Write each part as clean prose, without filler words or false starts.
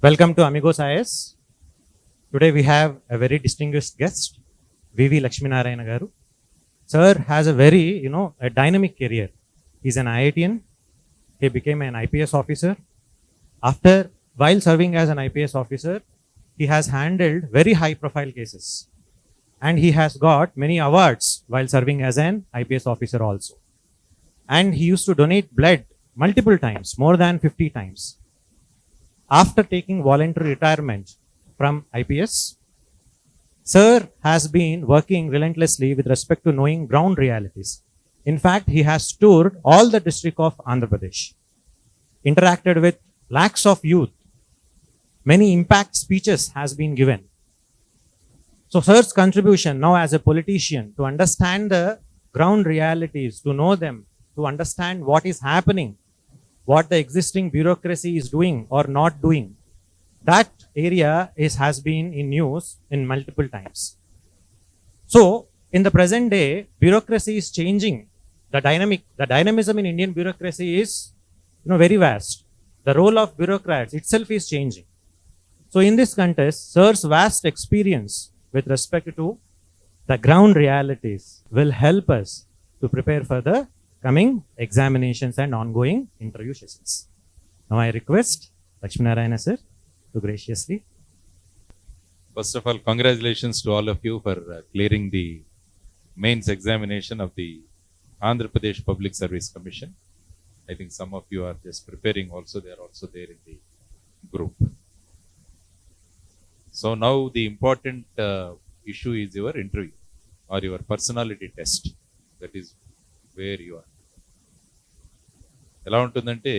Welcome to Amigos IAS. Today we have a very distinguished guest, LAXMI Garu. Sir has a very, a dynamic career. He's an IITian. He became an IPS officer. While serving as an IPS officer, he has handled very high profile cases. And he has got many awards while serving as an IPS officer also. And he used to donate blood multiple times, more than 50 times. After taking voluntary retirement from IPS, Sir has been working relentlessly with respect to knowing ground realities. In fact, he has toured all the district of Andhra Pradesh, interacted with lakhs of youth. Many impact speeches has been given. So Sir's contribution now as a politician to understand the ground realities, to know them, to understand what is happening, what the existing bureaucracy is doing or not doing. That area has been in news in multiple times. So in the present day, bureaucracy is changing. The dynamism in Indian bureaucracy is very vast. The role of bureaucrats itself is changing. So in this context, Sir's vast experience with respect to the ground realities will help us to prepare for the coming examinations and ongoing interview sessions. Now I request LAXMI sir to graciously. First of all, congratulations to all of you for clearing the mains examination of the Andhra Pradesh Public Service Commission. I think some of you are just preparing also. They are also there in the group. So now the important issue is your interview or your personality test. That is where you are. ఎలా ఉంటుందంటే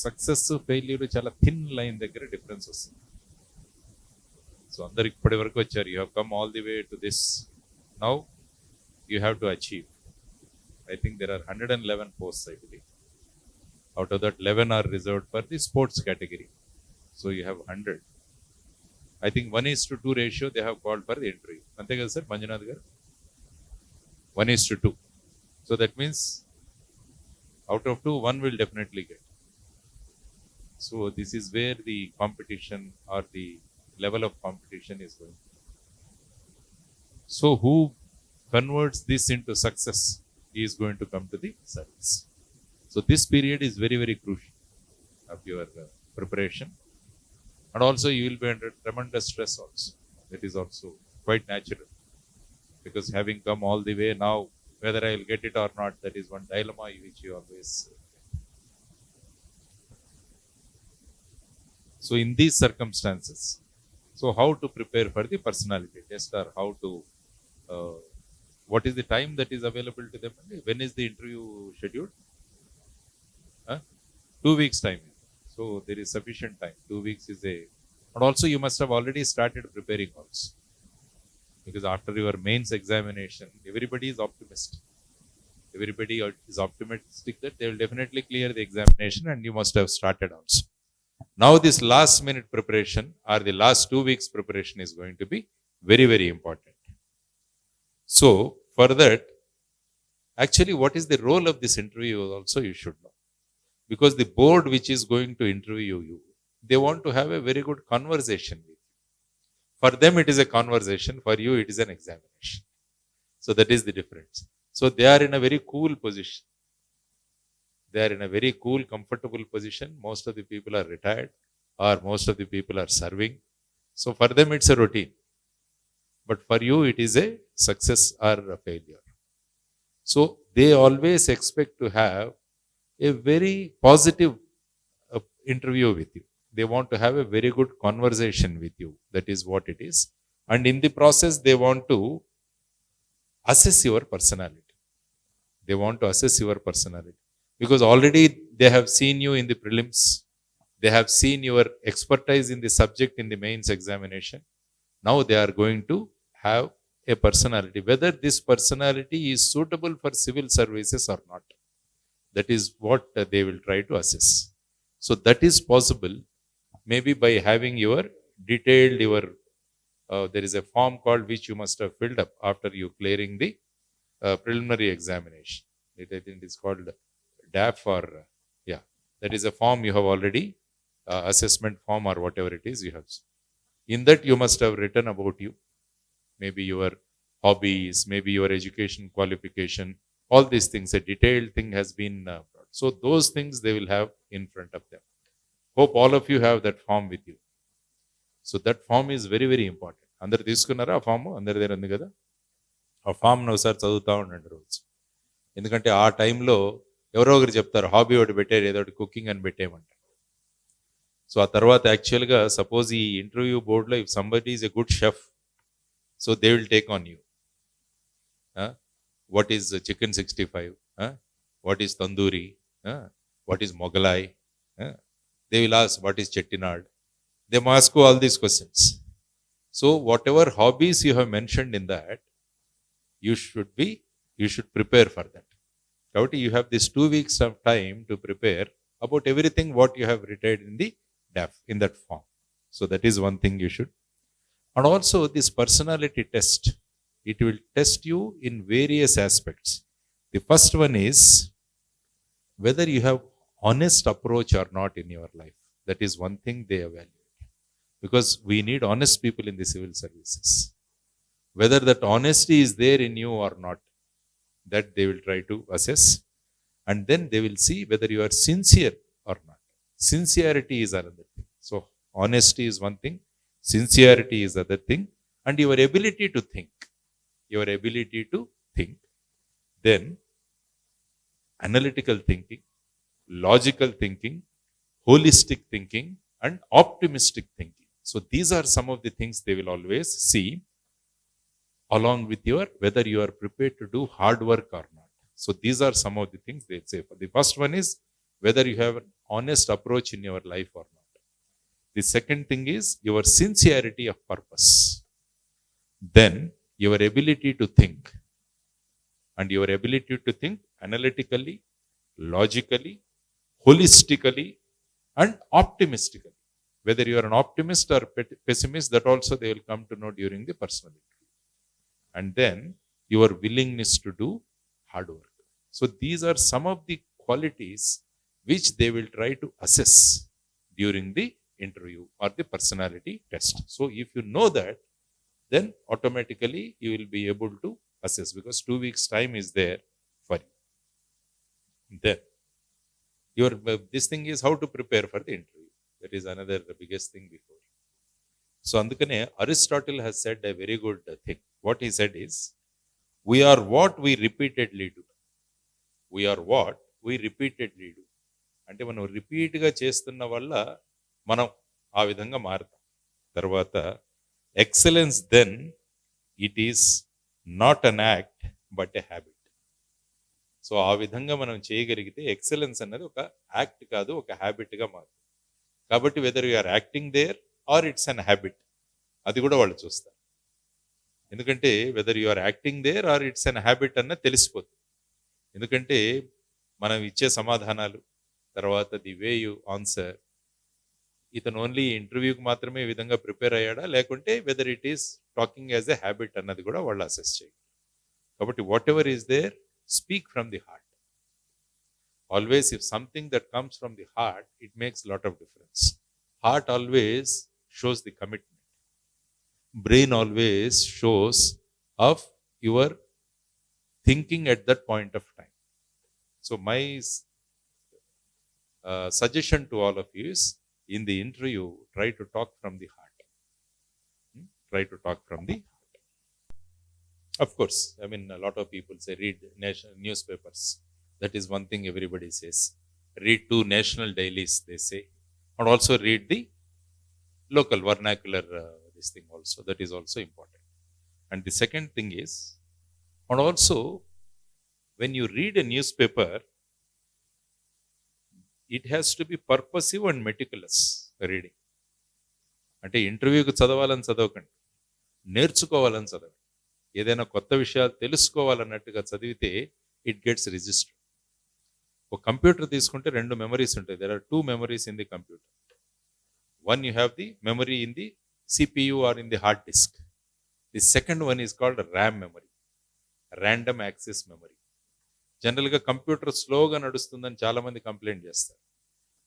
success failure చాలా thin line దగ్గర difference వస్తుంది. So అందరు ఇప్పటి వరకు వచ్చారు. You have come all the way to this. Now you have to achieve. I think there are 111 posts I believe. Out of that 11 are reserved for the sports category. So you have 100. I think 1:2 ratio they have called for the interview. అంతే కదా sir Manjunath గారు? 1:2. So that means out of 2, 1 will definitely get. So this is where the competition or the level of competition is going. So who converts this into success is going to come to the service. So this period is very, very crucial of your preparation. And also you will be under tremendous stress also. That is also quite natural. Because having come all the way now, whether I will get it or not, that is one dilemma which you always get. So in these circumstances, so how to prepare for the personality test or how to, what is the time that is available to them? When is the interview scheduled? 2 weeks time. So there is sufficient time. 2 weeks is a, and also you must have already started preparing also. Because after your mains examination, everybody is optimistic. Everybody is optimistic that they will definitely clear the examination and you must have started also. Now this last minute preparation or the last 2 weeks preparation is going to be very, very important. So for that, actually what is the role of this interview also you should know. Because the board which is going to interview you, they want to have a very good conversation with you. For them it is a conversation, for you it is an examination. So that is the difference. So they are in a very cool position. They are in a very cool, comfortable position. Most of the people are retired or most of the people are serving. So for them it's a routine. But for you it is a success or a failure. So they always expect to have a very positive interview with you. They want to have a very good conversation with you. That is what it is. And in the process, they want to assess your personality. They want to assess your personality. Because already they have seen you in the prelims. They have seen your expertise in the subject in the mains examination. Now they are going to have a personality. Whether this personality is suitable for civil services or not. That is what they will try to assess. So that is possible maybe by having your detailed, there is a form called which you must have filled up after you clearing the preliminary examination. I think it is called DAF or, that is a form you have already assessment form or whatever it is you have. In that you must have written about you, maybe your hobbies, maybe your education qualification, all these things. A detailed thing has been brought. So those things they will have in front of them. Hope all of you have that form with you. So that form is very, very important. అందరు తీసుకున్నారా ఆ form? అందరి దగ్గర ఉంది కదా. ఆ ఫామ్ను ఒకసారి చదువుతూ ఉండండి రోజు. ఎందుకంటే ఆ టైంలో ఎవరో ఒకరు చెప్తారు హాబీ ఒకటి పెట్టారు, ఏదో ఒకటి కుకింగ్ అని పెట్టేయమంటారు. సో ఆ తర్వాత యాక్చువల్గా సపోజ్ ఈ ఇంటర్వ్యూ బోర్డులో if somebody is a good chef, so they will take on you. What is chicken 65, what is tandoori, what is Mughlai, they will ask what is Chettinad. They must ask all these questions. So whatever hobbies you have mentioned in that, you should prepare for that. Kabatti you have this 2 weeks of time to prepare about everything what you have written in the DAF in that form. So that is one thing you should. And also this personality test, it will test you in various aspects. The first one is whether you have honest approach or not in your life. That is one thing they evaluate. Because we need honest people in the civil services. Whether that honesty is there in you or not, that they will try to assess. And then they will see whether you are sincere or not. Sincerity is another thing. So honesty is one thing, sincerity is other thing, and your ability to think. Your ability to think. Then analytical thinking, logical thinking, holistic thinking, and optimistic thinking. So these are some of the things they will always see along with your whether you are prepared to do hard work or not. So these are some of the things they say. The first one is whether you have an honest approach in your life or not. The second thing is your sincerity of purpose. Then your ability to think. And your ability to think analytically, logically, holistically, and optimistically. Whether you are an optimist or pessimist, that also they will come to know during the personal interview. And then your willingness to do hard work. So these are some of the qualities which they will try to assess during the interview or the personality test. So if you know that, then automatically you will be able to assess, because 2 weeks time is there for you. Then this thing is how to prepare for the interview. That is another biggest thing before. So andukane Aristotle has said a very good thing. What he said is, we are what we repeatedly do. We are what we repeatedly do. అంటే మనం రిపీట్గా చేస్తున్న వల్ల మనం ఆ విధంగా మారుతాం. తర్వాత excellence then it is not an act but a habit. So ఆ విధంగా మనం చేయగలిగితే ఎక్సలెన్స్ అన్నది ఒక యాక్ట్ కాదు, ఒక హ్యాబిట్గా మారుతుంది. కాబట్టి whether you are acting there or it's an habit, అది కూడా వాళ్ళు చూస్తారు. ఎందుకంటే whether you are acting there or it's an habit అన్న తెలిసిపోతుంది. ఎందుకంటే మనం ఇచ్చే సమాధానాలు, తర్వాత ది వే యు ఆన్సర్, ఇతను ఓన్లీ ఇంటర్వ్యూకి మాత్రమే ఈ విధంగా ప్రిపేర్ అయ్యాడా, లేకుంటే whether it is talking as a habit అన్నది కూడా వాళ్ళు అసెస్ చేయగలరు. కాబట్టి whatever is there, speak from the heart. Always if something that comes from the heart, it makes a lot of difference. Heart always shows the commitment. Brain always shows of your thinking at that point of time. So my suggestion to all of you is, in the interview, try to talk from the heart. Try to talk from the heart. Of course, I mean, a lot of people say read newspapers. That is one thing everybody says. Read 2 national dailies, they say. And also read the local vernacular, this thing also. That is also important. And the second thing is, and also, when you read a newspaper, it has to be purposive and meticulous reading. అంటే ఇంటర్వ్యూకి చదవాలని చదవకండి, నేర్చుకోవాలని చదవండి. ఏదైనా కొత్త విషయాలు తెలుసుకోవాలన్నట్టుగా చదివితే ఇట్ గెట్స్ రిజిస్టర్డ్. ఒక కంప్యూటర్ తీసుకుంటే 2 మెమరీస్ ఉంటాయి. There are 2 memories in the computer. One you have the memory in the CPU or in the hard disk. The second one is called RAM memory, random access memory. జనరల్గా computer స్లోగా నడుస్తుందని చాలామంది complaint చేస్తారు.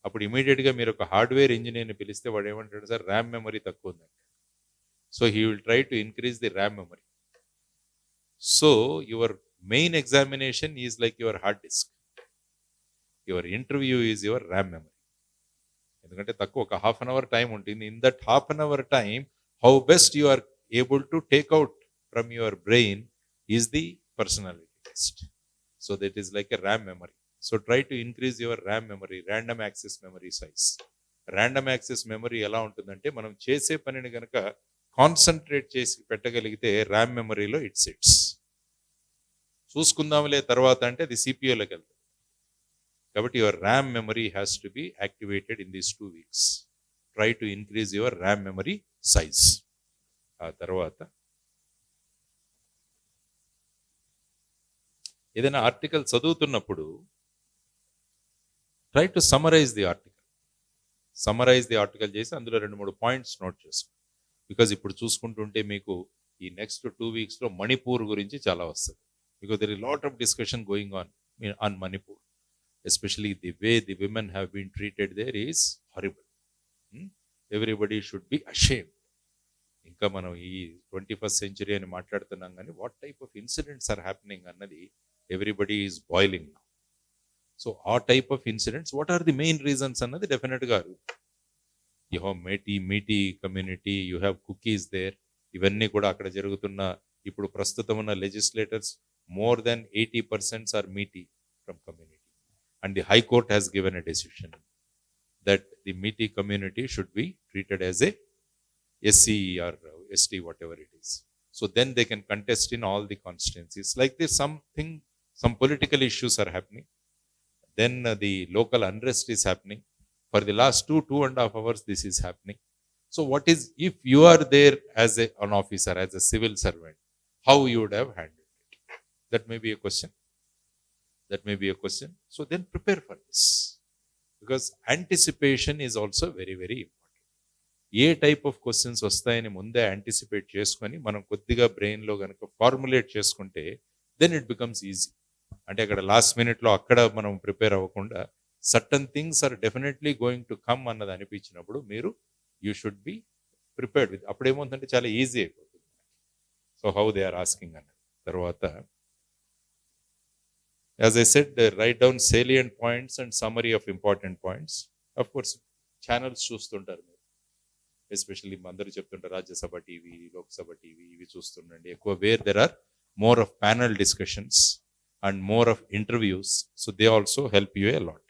అప్పుడు ఇమీడియట్గా మీరు ఒక hardware ఇంజనీర్ని పిలిస్తే వాడు ఏమంటాడు, సార్ ర్యామ్ మెమరీ తక్కువ ఉందండి. So he will try to increase the RAM memory. So your main examination is like your hard disk, your interview is your RAM memory. ఎందుకంటే తక్కువ ఒక హాఫ్ అన్ అవర్ టైం ఉంటుంది. In that half an hour time how best you are able to take out from your brain is the personality test. So that is like a RAM memory. So try to increase your RAM memory, random access memory size. Random access memory ఎలా ఉంటుందంటే, మనం చేసే పనిని కనుక concentrate చేసి పెట్టగలిగితే RAM మెమరీలో it sits. చూసుకుందాంలే తర్వాత అంటే అది సిపియూలోకి వెళ్తుంది. కాబట్టి your RAM memory has to be activated in these 2 weeks. Try to increase your RAM memory size. ఆ తర్వాత ఏదైనా ఆర్టికల్ చదువుతున్నప్పుడు try to summarise the article. Summarise the article చేసి అందులో 2-3 పాయింట్స్ నోట్ చేసుకోండి. బికాజ్ ఇప్పుడు చూసుకుంటుంటే మీకు ఈ నెక్స్ట్ 2 weeksలో మణిపూర్ గురించి చాలా వస్తుంది. Because there is lot of discussion going on Manipur. Especially the way the women have been treated there is horrible. Everybody should be ashamed. ఇంకా మనం ఈ 21st century అని మాట్లాడుతున్నాం కానీ what type of incidents are happening అన్నది everybody is boiling now. So ఆ type of incidents what are the main reasons అన్నది డెఫినెట్గా you have Meitei community, you have Kukis there. ఇవన్నీ కూడా అక్కడ జరుగుతున్న ఇప్పుడు ప్రస్తుతం ఉన్న legislators more than 80% are Meitei from community. And the High Court has given a decision that the Meeti community should be treated as a SC or ST, whatever it is. So then they can contest in all the constituencies. Like this, some political issues are happening. Then the local unrest is happening. For the last 2.5 hours, this is happening. So what is, if you are there as an officer, as a civil servant, how you would have handled it? That may be a question. So then prepare for this, because anticipation is also very, very important. A type of questions వస్తాయని ముందే anticipate చేసుకొని మనం కొద్దిగా బ్రెయిన్లో కనుక formulate చేసుకుంటే then it becomes easy. అంటే అక్కడ లాస్ట్ మినిట్లో అక్కడ మనం ప్రిపేర్ అవ్వకుండా certain things are definitely going to come అన్నది అనిపించినప్పుడు మీరు you should be prepared with. అప్పుడు ఏమవుతుందంటే చాలా ఈజీ అయిపోతుంది. So how they are asking అన్నది. తర్వాత as I said, write down salient points and summary of important points. Of course, channels చూస్తుంటారు మీరు, ఎస్పెషల్లీ అందరూ చెప్తుంటారు రాజ్యసభ టీవీ, లోక్సభ టీవీ, ఇవి చూస్తుండండి ఎక్కువ. Where there are more of panel discussions and more of interviews. So they also help you a lot.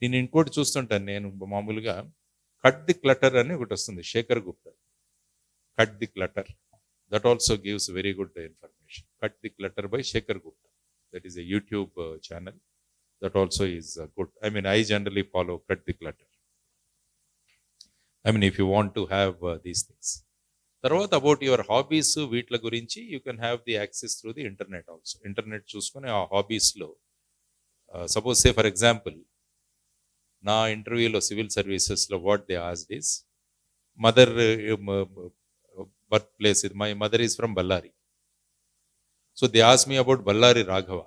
నేను ఇంకోటి చూస్తుంటాను, నేను మామూలుగా కట్ ది క్లటర్ అని ఒకటి వస్తుంది, Shekhar Gupta. Cut the clutter, that also gives very good information. Cut the clutter by Shekhar Gupta. That is a YouTube channel. That also is good. I mean, I generally follow Cut the Clutter. I mean, if you want to have these things. Tarvata about your hobbies, వీట్ల గురించి you can have the access through the internet also. Internet చూసుకొని ఆ హాబీస్లో suppose say for example, నా ఇంటర్వ్యూలో civil సర్వీసెస్లో what they asked is, mother birthplace, my mother is from Ballari. So they asked me about Ballari Raghava.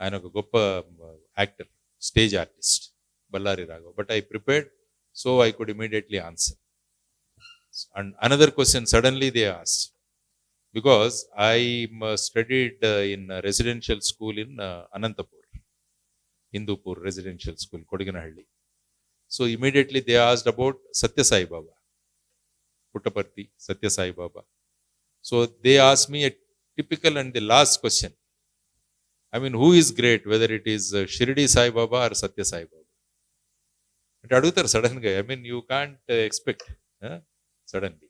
ఆయన ఒక గొప్ప actor, stage artist, Ballari Raghava. But I prepared, so I could immediately answer. And another question suddenly they asked, because I studied in a residential school in Anantapur, Hindupur residential school, Kodinganahalli. So immediately they asked about Satya Sai Baba, Puttaparthi, Satya Sai Baba. So they asked me a typical and the last question. I mean, who is great, whether it is Shirdi Sai Baba or Satya Sai Baba? అంటే అడుగుతారు సడన్గా. I mean, you can't expect suddenly.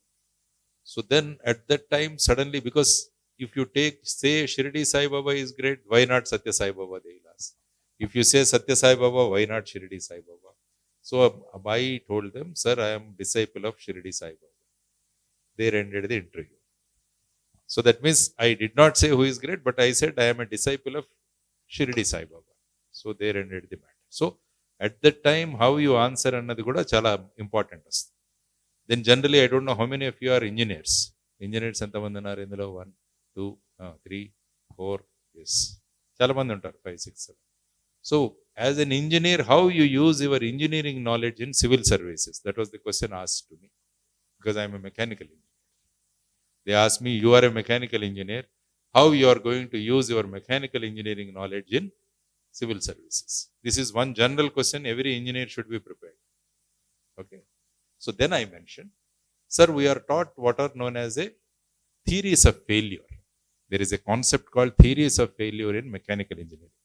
So then at that time, suddenly, because if you say Shirdi Sai Baba is great, why not Satya Sai Baba, they will ask. If you say Satya Sai Baba, why not Shirdi Sai Baba? So I told them, sir, I am disciple of Shirdi Sai Baba. They ended the interview. So that means I did not say who is great, but I said I am a disciple of Shirdi Sai Baba. So they ended the matter. So at that time, how you answer annadi kuda chala important vastadi. Then generally, I don't know how many of you are engineers. Engineers enta mandi unnaru indulo? 1, 2, 3, 4, yes. Chala mandi untaru, 5, 6, 7. So as an engineer, how you use your engineering knowledge in civil services? That was the question asked to me, because I am a mechanical engineer. They asked me, you are a mechanical engineer, how you are going to use your mechanical engineering knowledge in civil services? This is one general question every engineer should be prepared. Okay. So then I mentioned, sir, we are taught what are known as a theories of failure. There is a concept called theories of failure in mechanical engineering.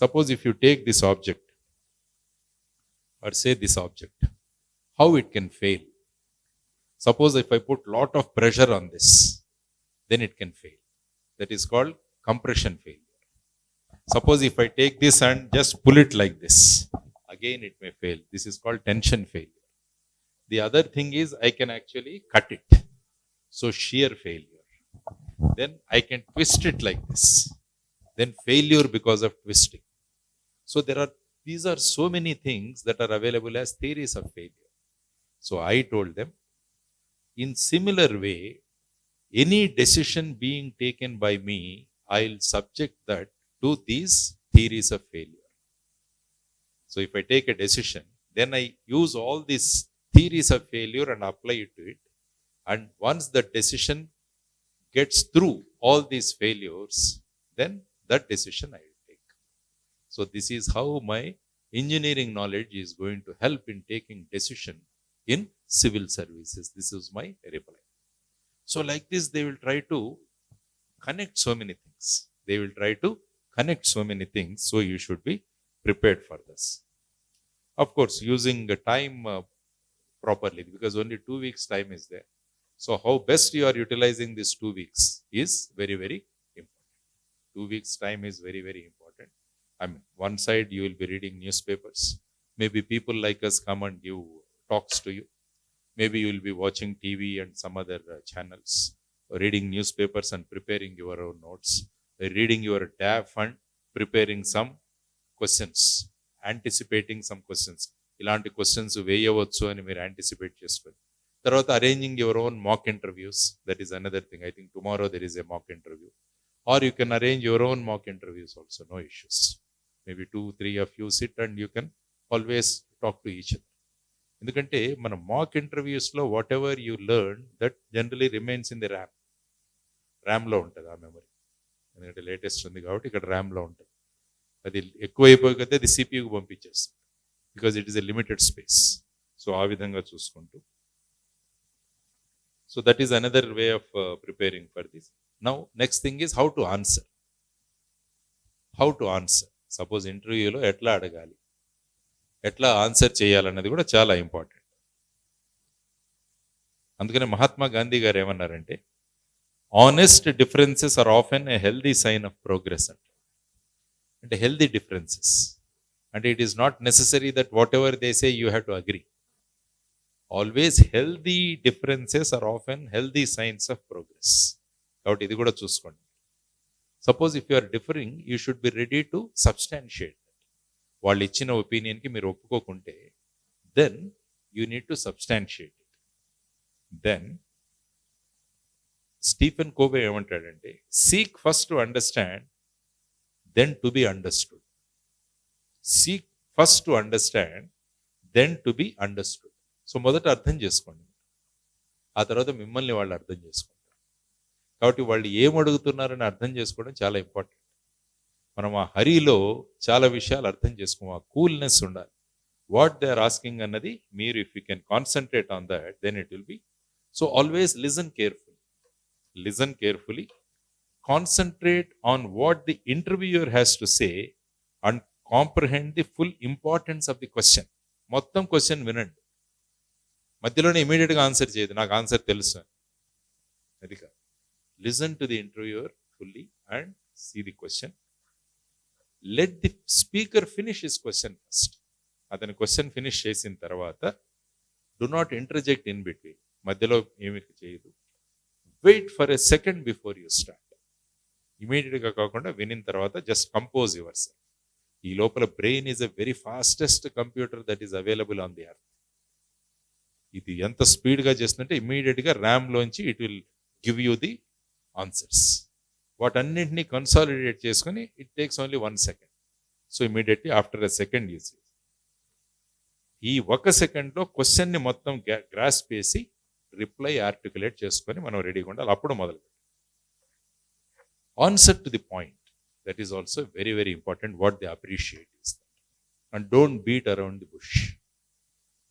Suppose if you take this object, or say this object, how it can fail? Suppose if I put lot of pressure on this, then it can fail. That is called compression failure. Suppose if I take this and just pull it like this, again it may fail. This is called tension failure. The other thing is I can actually cut it. So shear failure. Then I can twist it like this. Then failure because of twisting. So these are so many things that are available as theories of failure. So I told them, in similar way, any decision being taken by me, I'll subject that to these theories of failure. So if I take a decision, then I use all these theories of failure and apply it to it. And once the decision gets through all these failures, then that decision I will take. So this is how my engineering knowledge is going to help in taking decision in civil services. This is my reply. So like this, they will try to connect so many things. They will try to connect so many things. So you should be prepared for this. Of course, using the time properly, because only 2 weeks time is there. So how best you are utilizing these 2 weeks is very, very important. 2 weeks time is very, very important. I mean, one side you will be reading newspapers. Maybe people like us come and give talks to you. Maybe you will be watching TV and some other channels, reading newspapers and preparing your own notes, reading your DAF and preparing some questions, anticipating some questions. ఇలాంటి questions వేయవచ్చు అని మీరు anticipate చేసుకొని తర్వాత arranging your own mock interviews. That is another thing. I think tomorrow there is a mock interview, or you can arrange your own mock interviews also, no issues. Maybe 2-3 of you sit and you can always talk to each other. ఎందుకంటే మన mock ఇంటర్వ్యూస్లో whatever you learn that generally remains in the ర్యామ్లో ఉంటుంది ఆ memory. ఎందుకంటే latest ఉంది కాబట్టి ఇక్కడ ర్యామ్లో ఉంటుంది. అది ఎక్కువ అయిపోయితే అది సిపియూకి పంపించేస్తుంది, because it is a limited space. So ఆ విధంగా చూసుకుంటూ, so that is another way of preparing for this. Now next thing is how to answer. Suppose ఇంటర్వ్యూలో ఎట్లా అడగాలి, ఎట్లా ఆన్సర్ చేయాలన్నది కూడా చాలా ఇంపార్టెంట్. అందుకనే మహాత్మా గాంధీ గారు ఏమన్నారంటే, honest differences are often a healthy sign of progress అంటే హెల్దీ డిఫరెన్సెస్ అంటే it is not necessary that whatever they say you have to agree. Always healthy differences are often healthy signs of progress. కాబట్టి ఇది కూడా చూసుకోండి. Suppose if you are differing, you should be ready to substantiate. వాళ్ళు ఇచ్చిన ఒపీనియన్కి మీరు ఒప్పుకోకుంటే, then you need to substantiate it. Then Stephen Covey ఏమంటాడంటే, seek first to understand, then to be understood. Seek first to understand, then to be understood. So మొదట అర్థం చేసుకోండి, ఆ తర్వాత మిమ్మల్ని వాళ్ళు అర్థం చేసుకుంటారు. కాబట్టి వాళ్ళు ఏం అడుగుతున్నారని అర్థం చేసుకోవడం చాలా ఇంపార్టెంట్. మనం ఆ హరిలో చాలా విషయాలు అర్థం చేసుకోం. ఆ కూల్నెస్ ఉండాలి. వాట్ దే ఆర్ ఆస్కింగ్ అన్నది మీరు if you can concentrate on that, then it will be. So always listen carefully, concentrate on what the interviewer has to say and comprehend the full importance of the question. మొత్తం question వినండి, మధ్యలోనే ఇమీడియట్గా answer చేయదు, నాకు answer తెలుసు అది కాదు. Listen to the interviewer fully and see the question. Let the speaker finish his question first. అతని క్వశ్చన్ ఫినిష్ చేసిన తర్వాత do not interject in between, మధ్యలో ఏమి చేయదు. Wait for a second before you start. ఇమీడియట్గా కాకుండా వినిన తర్వాత జస్ట్ కంపోజ్ యువర్ సెల్ఫ్. ఈ లోపల brain is a very fastest computer that is available on the earth. ఇది ఎంత స్పీడ్గా చేస్తుందంటే ఇమీడియట్గా ర్యామ్లోంచి it will give you the answers. వాటన్నింటినీ కన్సాలిడేట్ చేసుకొని it takes only 1 second. So immediately after a second you see ఈ 1 సెకండ్లో క్వశ్చన్ని మొత్తం గ్రాస్ప్ చేసి రిప్లై ఆర్టికులేట్ చేసుకొని మనం రెడీగా ఉండాలి. అప్పుడు మొదలు answer to the point. That is also very very important. What they appreciate is that. And don't beat around the bush.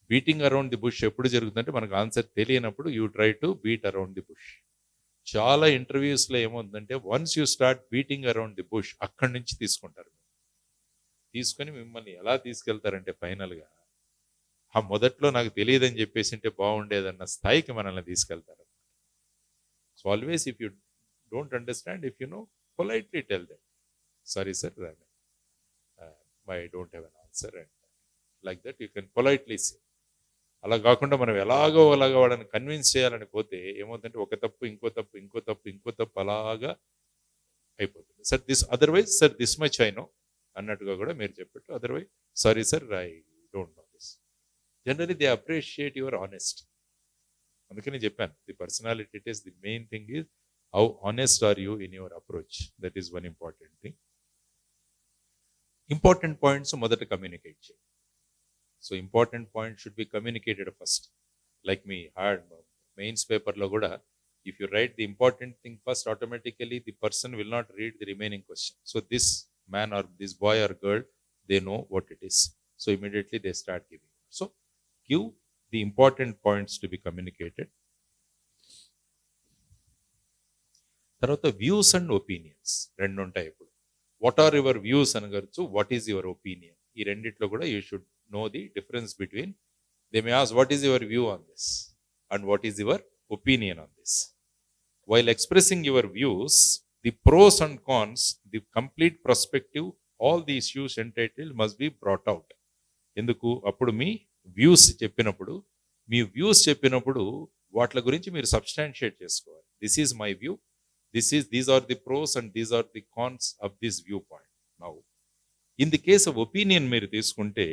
Beating around the bush ఎప్పుడు జరుగుతుందంటే మనకు ఆన్సర్ తెలియనప్పుడు you try to beat around the bush. చాలా ఇంటర్వ్యూస్లో ఏమవుతుందంటే once you start beating around the bush అక్కడి నుంచి తీసుకుంటారు. తీసుకొని మిమ్మల్ని ఎలా తీసుకెళ్తారంటే ఫైనల్గా ఆ మొదట్లో నాకు తెలియదని చెప్పేసి ఉంటే బాగుండేదన్న స్థాయికి మనల్ని తీసుకెళ్తారు. So always if you don't understand, if you know, politely tell them, sorry sir, I don't have an answer, and like that you can politely say. అలా కాకుండా మనం ఎలాగో అలాగా వాళ్ళని కన్విన్స్ చేయాలని పోతే ఏమవుతుందంటే ఒక తప్పు ఇంకో తప్పు ఇంకో తప్పు ఇంకో తప్పు అలాగా అయిపోతుంది. Sir this otherwise sir this much I know అన్నట్టుగా కూడా మీరు చెప్పట్టు, otherwise sorry sir I don't know this. Generally they appreciate your honest. అందుకని చెప్పాను, the personality test, the main thing is how honest are you in your approach. That is one important thing. Important points మొదట communicate చేయండి. So important point should be communicated first. Like మీ hard mains పేపర్లో కూడా if you right the important thing first, automatically the person will not read the remaining question. So this man or this boy or girl, they know what it is. So immediately they start giving. So give the important points to be communicated. తర్వాత views and opinions రెండు ఉంటాయి. ఇప్పుడు what are your views అనగచ్చు, what is your opinion. ఈ రెండిట్లో కూడా you should know the difference between. They may ask what is your view on this and what is your opinion on this. While expressing your views, the pros and cons, the complete perspective, all the issues entitled must be brought out. ఎందుకు? అప్పుడు మీ views చెప్పినప్పుడు, వాటి గురించి మీరు substantiate చేసుకోవాలి. This is my view, these are the pros and these are the cons of this view point. Now in the case of opinion మీరు తీసుకుంటే,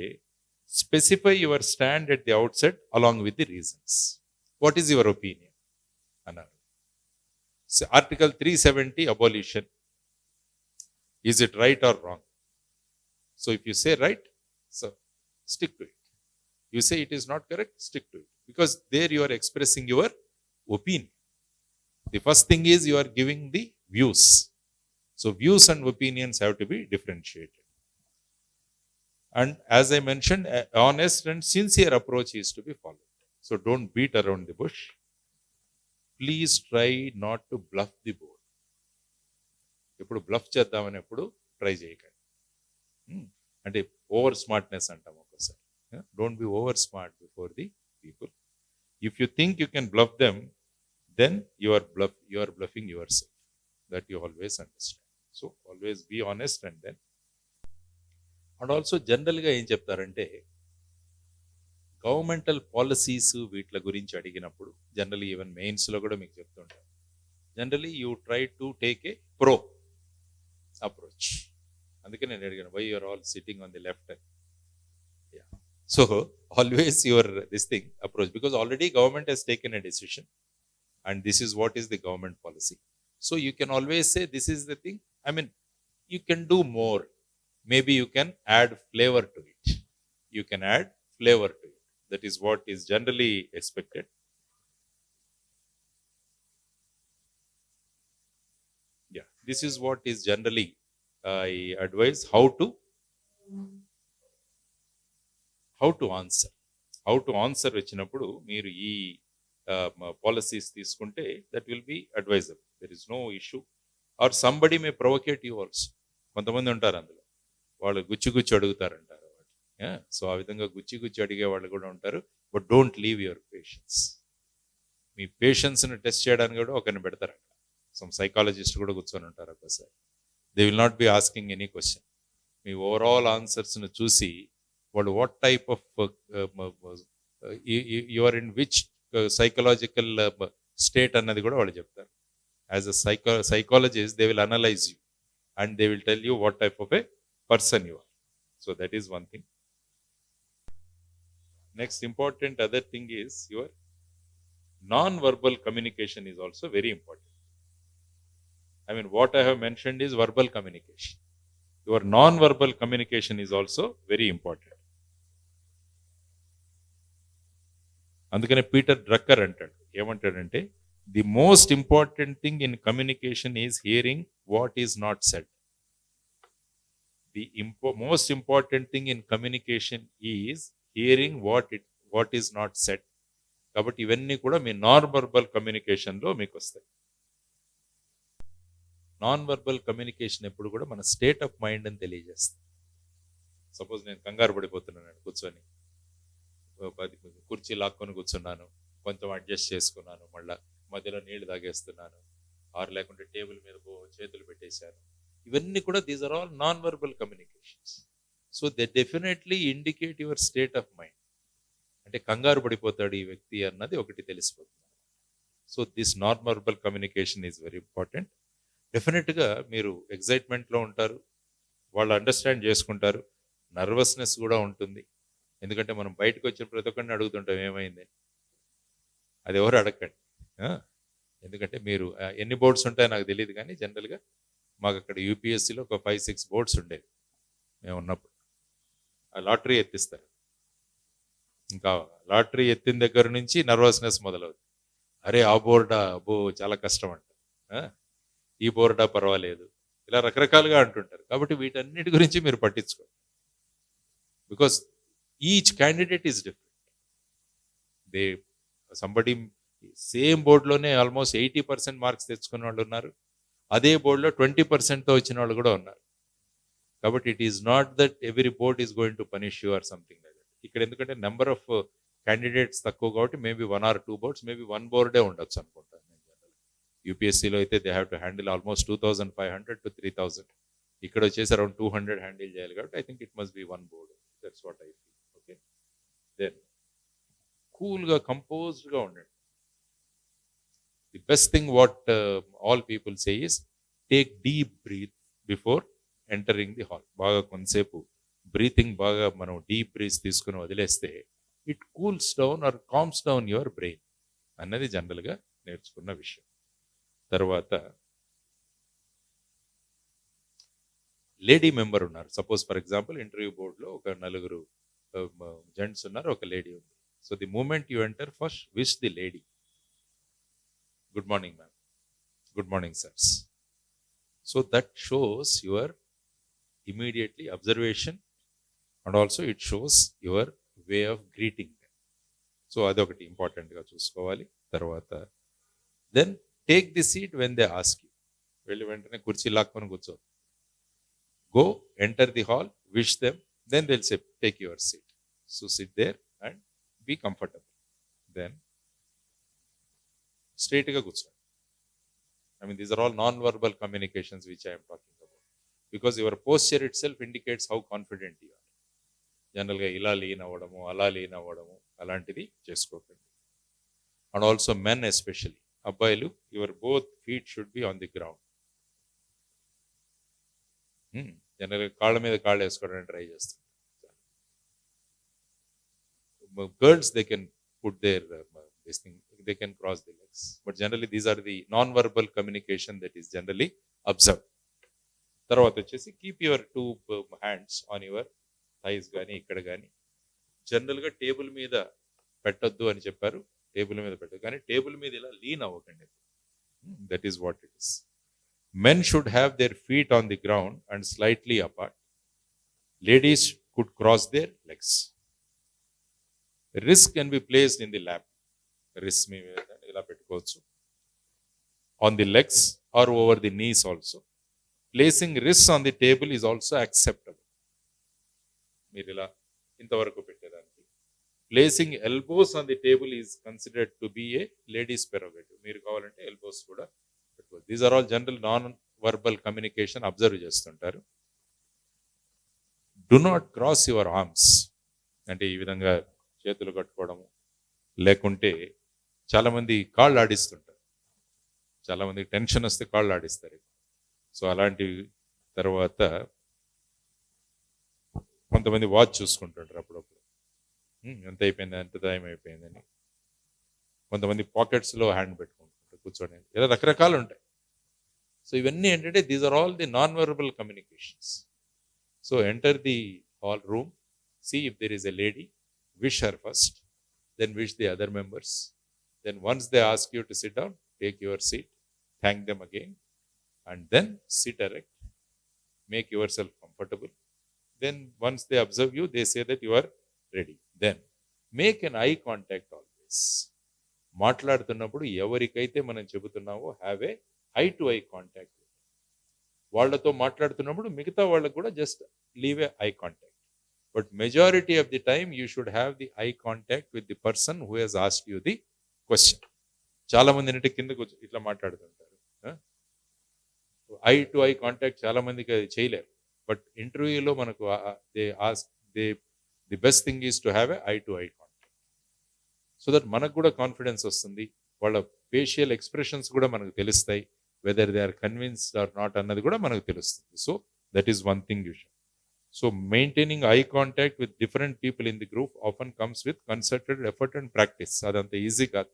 specify your stand at the outset along with the reasons. What is your opinion అన్నారు. Article 370 abolition, is it right or wrong? So if you say right, so stick to it. You say it is not correct, stick to it. Because there you are expressing your opinion. The first thing is you are giving the views. So views and opinions have to be differentiated. And as I mentioned, honest and sincere approach is to be followed. So don't beat around the bush. Please try not to bluff the board. ఎప్పుడు bluff చేద్దామని ఎప్పుడు try చేయకండి. అంటే over smartness అంటాం ఒకసారి. Don't be over smart before the people. If you think you can bluff them, then you are bluffing your self. That you always understand. So always be honest. And then and also జనరల్గా ఏం చెప్తారంటే, governmental policies వీటి గురించి అడిగినప్పుడు, generally even మెయిన్స్లో కూడా మీకు చెప్తుంటారు, generally you try to take a pro approach. అందుకే నేను అడిగాను, why you're all sitting on the left and so always your this thing approach, because already government has taken a decision and this is what is the government policy. So you can always say this is the thing. I mean you can do more. Maybe you can add flavour to it. You can add flavour to it. That is what is generally expected. Yeah, this is what is generally I advise how to answer. How to answer వచ్చినప్పుడు మీరు ఈ policies తీసుకుంటే that will be advisable. There is no issue. Or somebody may provoke you also. కొంతమంది ఉంటారు అందులో, వాళ్ళు గుచ్చి అడుగుతారంటారు. So ఆ విధంగా గుచ్చి అడిగే వాళ్ళు కూడా ఉంటారు. But don't leave your patience. మీ పేషెన్స్ని టెస్ట్ చేయడానికి కూడా ఒకరిని పెడతారు అక్కడ. సమ్ సైకాలజిస్ట్ కూడా కూర్చొని ఉంటారు ఒక్కసారి. They will not be asking any question. మీ ఓవరాల్ ఆన్సర్స్ను చూసి వాళ్ళు what type of you are in which psychological state అన్నది కూడా వాళ్ళు చెప్తారు. As a psychologist they will analyse you and they will tell you what type of a person you are. So that is one thing. Next important other thing is your non-verbal communication is also very important. I mean, what I have mentioned is verbal communication. Your non verbal communication is also very important. అందుకనే Peter Drucker అంటాడు, ఏమంటాడంటే the most important thing in communication is hearing what is not said. The most important thing in communication is hearing what is not said. కాబట్టి ఇవన్నీ కూడా మీ non verbal కమ్యూనికేషన్లో మీకు వస్తాయి. Non verbal communication ఎప్పుడు కూడా మన స్టేట్ ఆఫ్ మైండ్ అని తెలియజేస్తుంది. సపోజ్ నేను కంగారు పడిపోతున్నాను కూర్చొని, కుర్చీ లాక్కొని కూర్చున్నాను, కొంచెం అడ్జస్ట్ చేసుకున్నాను, మళ్ళీ మధ్యలో నీళ్లు తాగేస్తున్నాను, ఆరు లేకుంటే టేబుల్ మీద చేతులు పెట్టేశాను. ఇవన్నీ కూడా these are all non verbal communications. So they definitely indicate your state of mind. అంటే కంగారు పడిపోతాడు ఈ వ్యక్తి అన్నది ఒకటి తెలిసిపోతుంది. So this non verbal communication is very important. డెఫినెట్గా మీరు ఎగ్జైట్మెంట్లో ఉంటారు, వాళ్ళు అండర్స్టాండ్ చేసుకుంటారు, నర్వస్నెస్ కూడా ఉంటుంది. ఎందుకంటే మనం బయటకు వచ్చిన ప్రతి ఒక్కరిని అడుగుతుంటాం ఏమైంది, అది ఎవరు అడగండి. ఎందుకంటే మీరు ఎన్ని బోర్డ్స్ ఉంటాయో నాకు తెలియదు, కానీ జనరల్గా మాకు అక్కడ యూపీఎస్సీలో ఒక 5-6 బోర్డ్స్ ఉండేవి మేము ఉన్నప్పుడు. ఆ లాటరీ ఎత్తిస్తారు, ఇంకా లాటరీ ఎత్తిన దగ్గర నుంచి నర్వస్నెస్ మొదలవుతుంది. అరే ఆ బోర్డా, అబ్బో చాలా కష్టం అంట, ఈ బోర్డా పర్వాలేదు, ఇలా రకరకాలుగా అంటుంటారు. కాబట్టి వీటన్నిటి గురించి మీరు పట్టించుకోండి. Because each candidate is different. Somebody same బోర్డులోనే ఆల్మోస్ట్ 80% మార్క్స్ తెచ్చుకున్న వాళ్ళు ఉన్నారు, అదే బోర్డులో 20%తో వచ్చిన వాళ్ళు కూడా ఉన్నారు. కాబట్టి it is not that every board is going to punish you or something like that. ఇక్కడ ఎందుకంటే నెంబర్ ఆఫ్ క్యాండిడేట్స్ తక్కువ కాబట్టి మేబీ 1 or 2 బోర్డ్స్, మేబీ 1 బోర్డే ఉండొచ్చు అనుకుంటాను. యూపీఎస్సీలో అయితే they have to handle almost 2500 to 3000. ఇక్కడ వచ్చేసి అరౌండ్ 200 హ్యాండిల్ చేయాలి. కాబట్టి I think it must be 1 board. That's what I feel. Okay, then కూల్గా కంపోజ్డ్గా ఉండండి. The best thing what all people say is take deep breath before entering the hall. బాగా కొంతసేపు breathing బాగా మనం డీప్ బ్రీత్ తీసుకుని వదిలేస్తే it cools down or calms down your brain అన్నది జనరల్గా నేర్చుకున్న విషయం. తర్వాత లేడీ మెంబర్ ఉన్నారు. సపోజ్ ఫర్ ఎగ్జాంపుల్ ఇంటర్వ్యూ బోర్డులో ఒక 4 జెంట్స్ ఉన్నారు, ఒక లేడీ ఉంది. So the moment you enter, first wish the lady good morning ma'am, good morning sirs. So that shows your immediately observation and also it shows your way of greeting. So అదొకటి ఇంపార్టెంట్గా చూసుకోవాలి. తర్వాత then take the seat when they ask you. వెళ్ళి వెంటనే కుర్చీ లాక్కొని కూర్చో. Go enter the hall, wish them, then they'll say take your seat. So sit there and be comfortable. Then స్ట్రైట్గా కూర్చోండి. I mean, these are all non-verbal communications which I am talking about. Because your posture itself indicates how confident you are. జనరల్గా ఇలా lean అవ్వడము, అలా lean అవ్వడము అలాంటిది చేసుకోకండి. And also men especially, అబ్బాయిలు, your both feet should be on the ground. జనరల్గా కాళ్ళ మీద కాళ్ళు వేసుకోవడానికి ట్రై చేస్తారు. Girls they can put there this thing, they can cross the legs, but generally these are the non-verbal communication that is generally observed. తర్వాత వచ్చేసి keep your 2 hands on your thighs కానీ ఇక్కడ కానీ. జనరల్గా టేబుల్ మీద పెట్టొద్దు అని చెప్పారు, టేబుల్ మీద పెట్టదు, కానీ టేబుల్ మీద ఇలా లీన్ అవ్వకండి. That is what it is. Men should have their feet on the ground and slightly apart. Ladies could cross their legs. Wrist can be placed in the lap. Wrist మీ ఇలా పెట్టుకోవచ్చు, on the legs or over the knees also. Placing wrist on the table is also acceptable. మీరు ఇలా ఇంతవరకు పెట్టేదానికి. Placing elbows on the table is considered to be a ladies prerogative. మీరు కావాలంటే elbows కూడా పెట్టుకోవచ్చు. These are all general non verbal communication observe చేస్తుంటారు. Do not cross your arms. అంటే ఈ విధంగా చేతులు కట్టుకోవడము, లేకుంటే చాలామంది కాళ్ళు ఆడిస్తుంటారు, చాలామందికి టెన్షన్ వస్తే కాళ్ళు ఆడిస్తారు. సో అలాంటివి. తర్వాత కొంతమంది వాచ్ చూసుకుంటుంటారు అప్పుడప్పుడు, ఎంత అయిపోయింది, ఎంత టైం అయిపోయిందని. కొంతమంది పాకెట్స్లో హ్యాండ్ పెట్టుకుంటుంటారు కూర్చోండి, ఇలా రకరకాలు ఉంటాయి. సో ఇవన్నీ ఏంటంటే these are all the non verbal communications. So enter the hall room, see if there is a lady, wish her first, then wish the other members. Then once they ask you to sit down, take your seat, thank them again, and then sit erect, make yourself comfortable. Then once they observe you, they say that you are ready. Then make an eye contact always. మాట్లాడుతున్నప్పుడు ఎవరికైతే మనం చెబుతున్నావో have a eye to eye contact. వాళ్ళతో మాట్లాడుతున్నప్పుడు మిగతా వాళ్ళకు కూడా just leave a eye contact. But majority of the time you should have the eye contact with the person who he's asked you the question. చాలా మంది ఏంటంటే కిందకు ఇట్లా మాట్లాడుతుంటారు. ఐ టు ఐ కాంటాక్ట్ చాలా మందికి అది చేయలేరు. బట్ ఇంటర్వ్యూలో మనకు the best thing is to have a eye to eye contact. So that మనకు కూడా కాన్ఫిడెన్స్ వస్తుంది. వాళ్ళ ఫేషియల్ ఎక్స్ప్రెషన్స్ కూడా మనకు తెలుస్తాయి. Whether they are convinced or not అన్నది కూడా మనకు తెలుస్తుంది. So that is one thing you should. So maintaining eye contact with different people in the group often comes with concerted effort and practice. అదంత easy కాదు.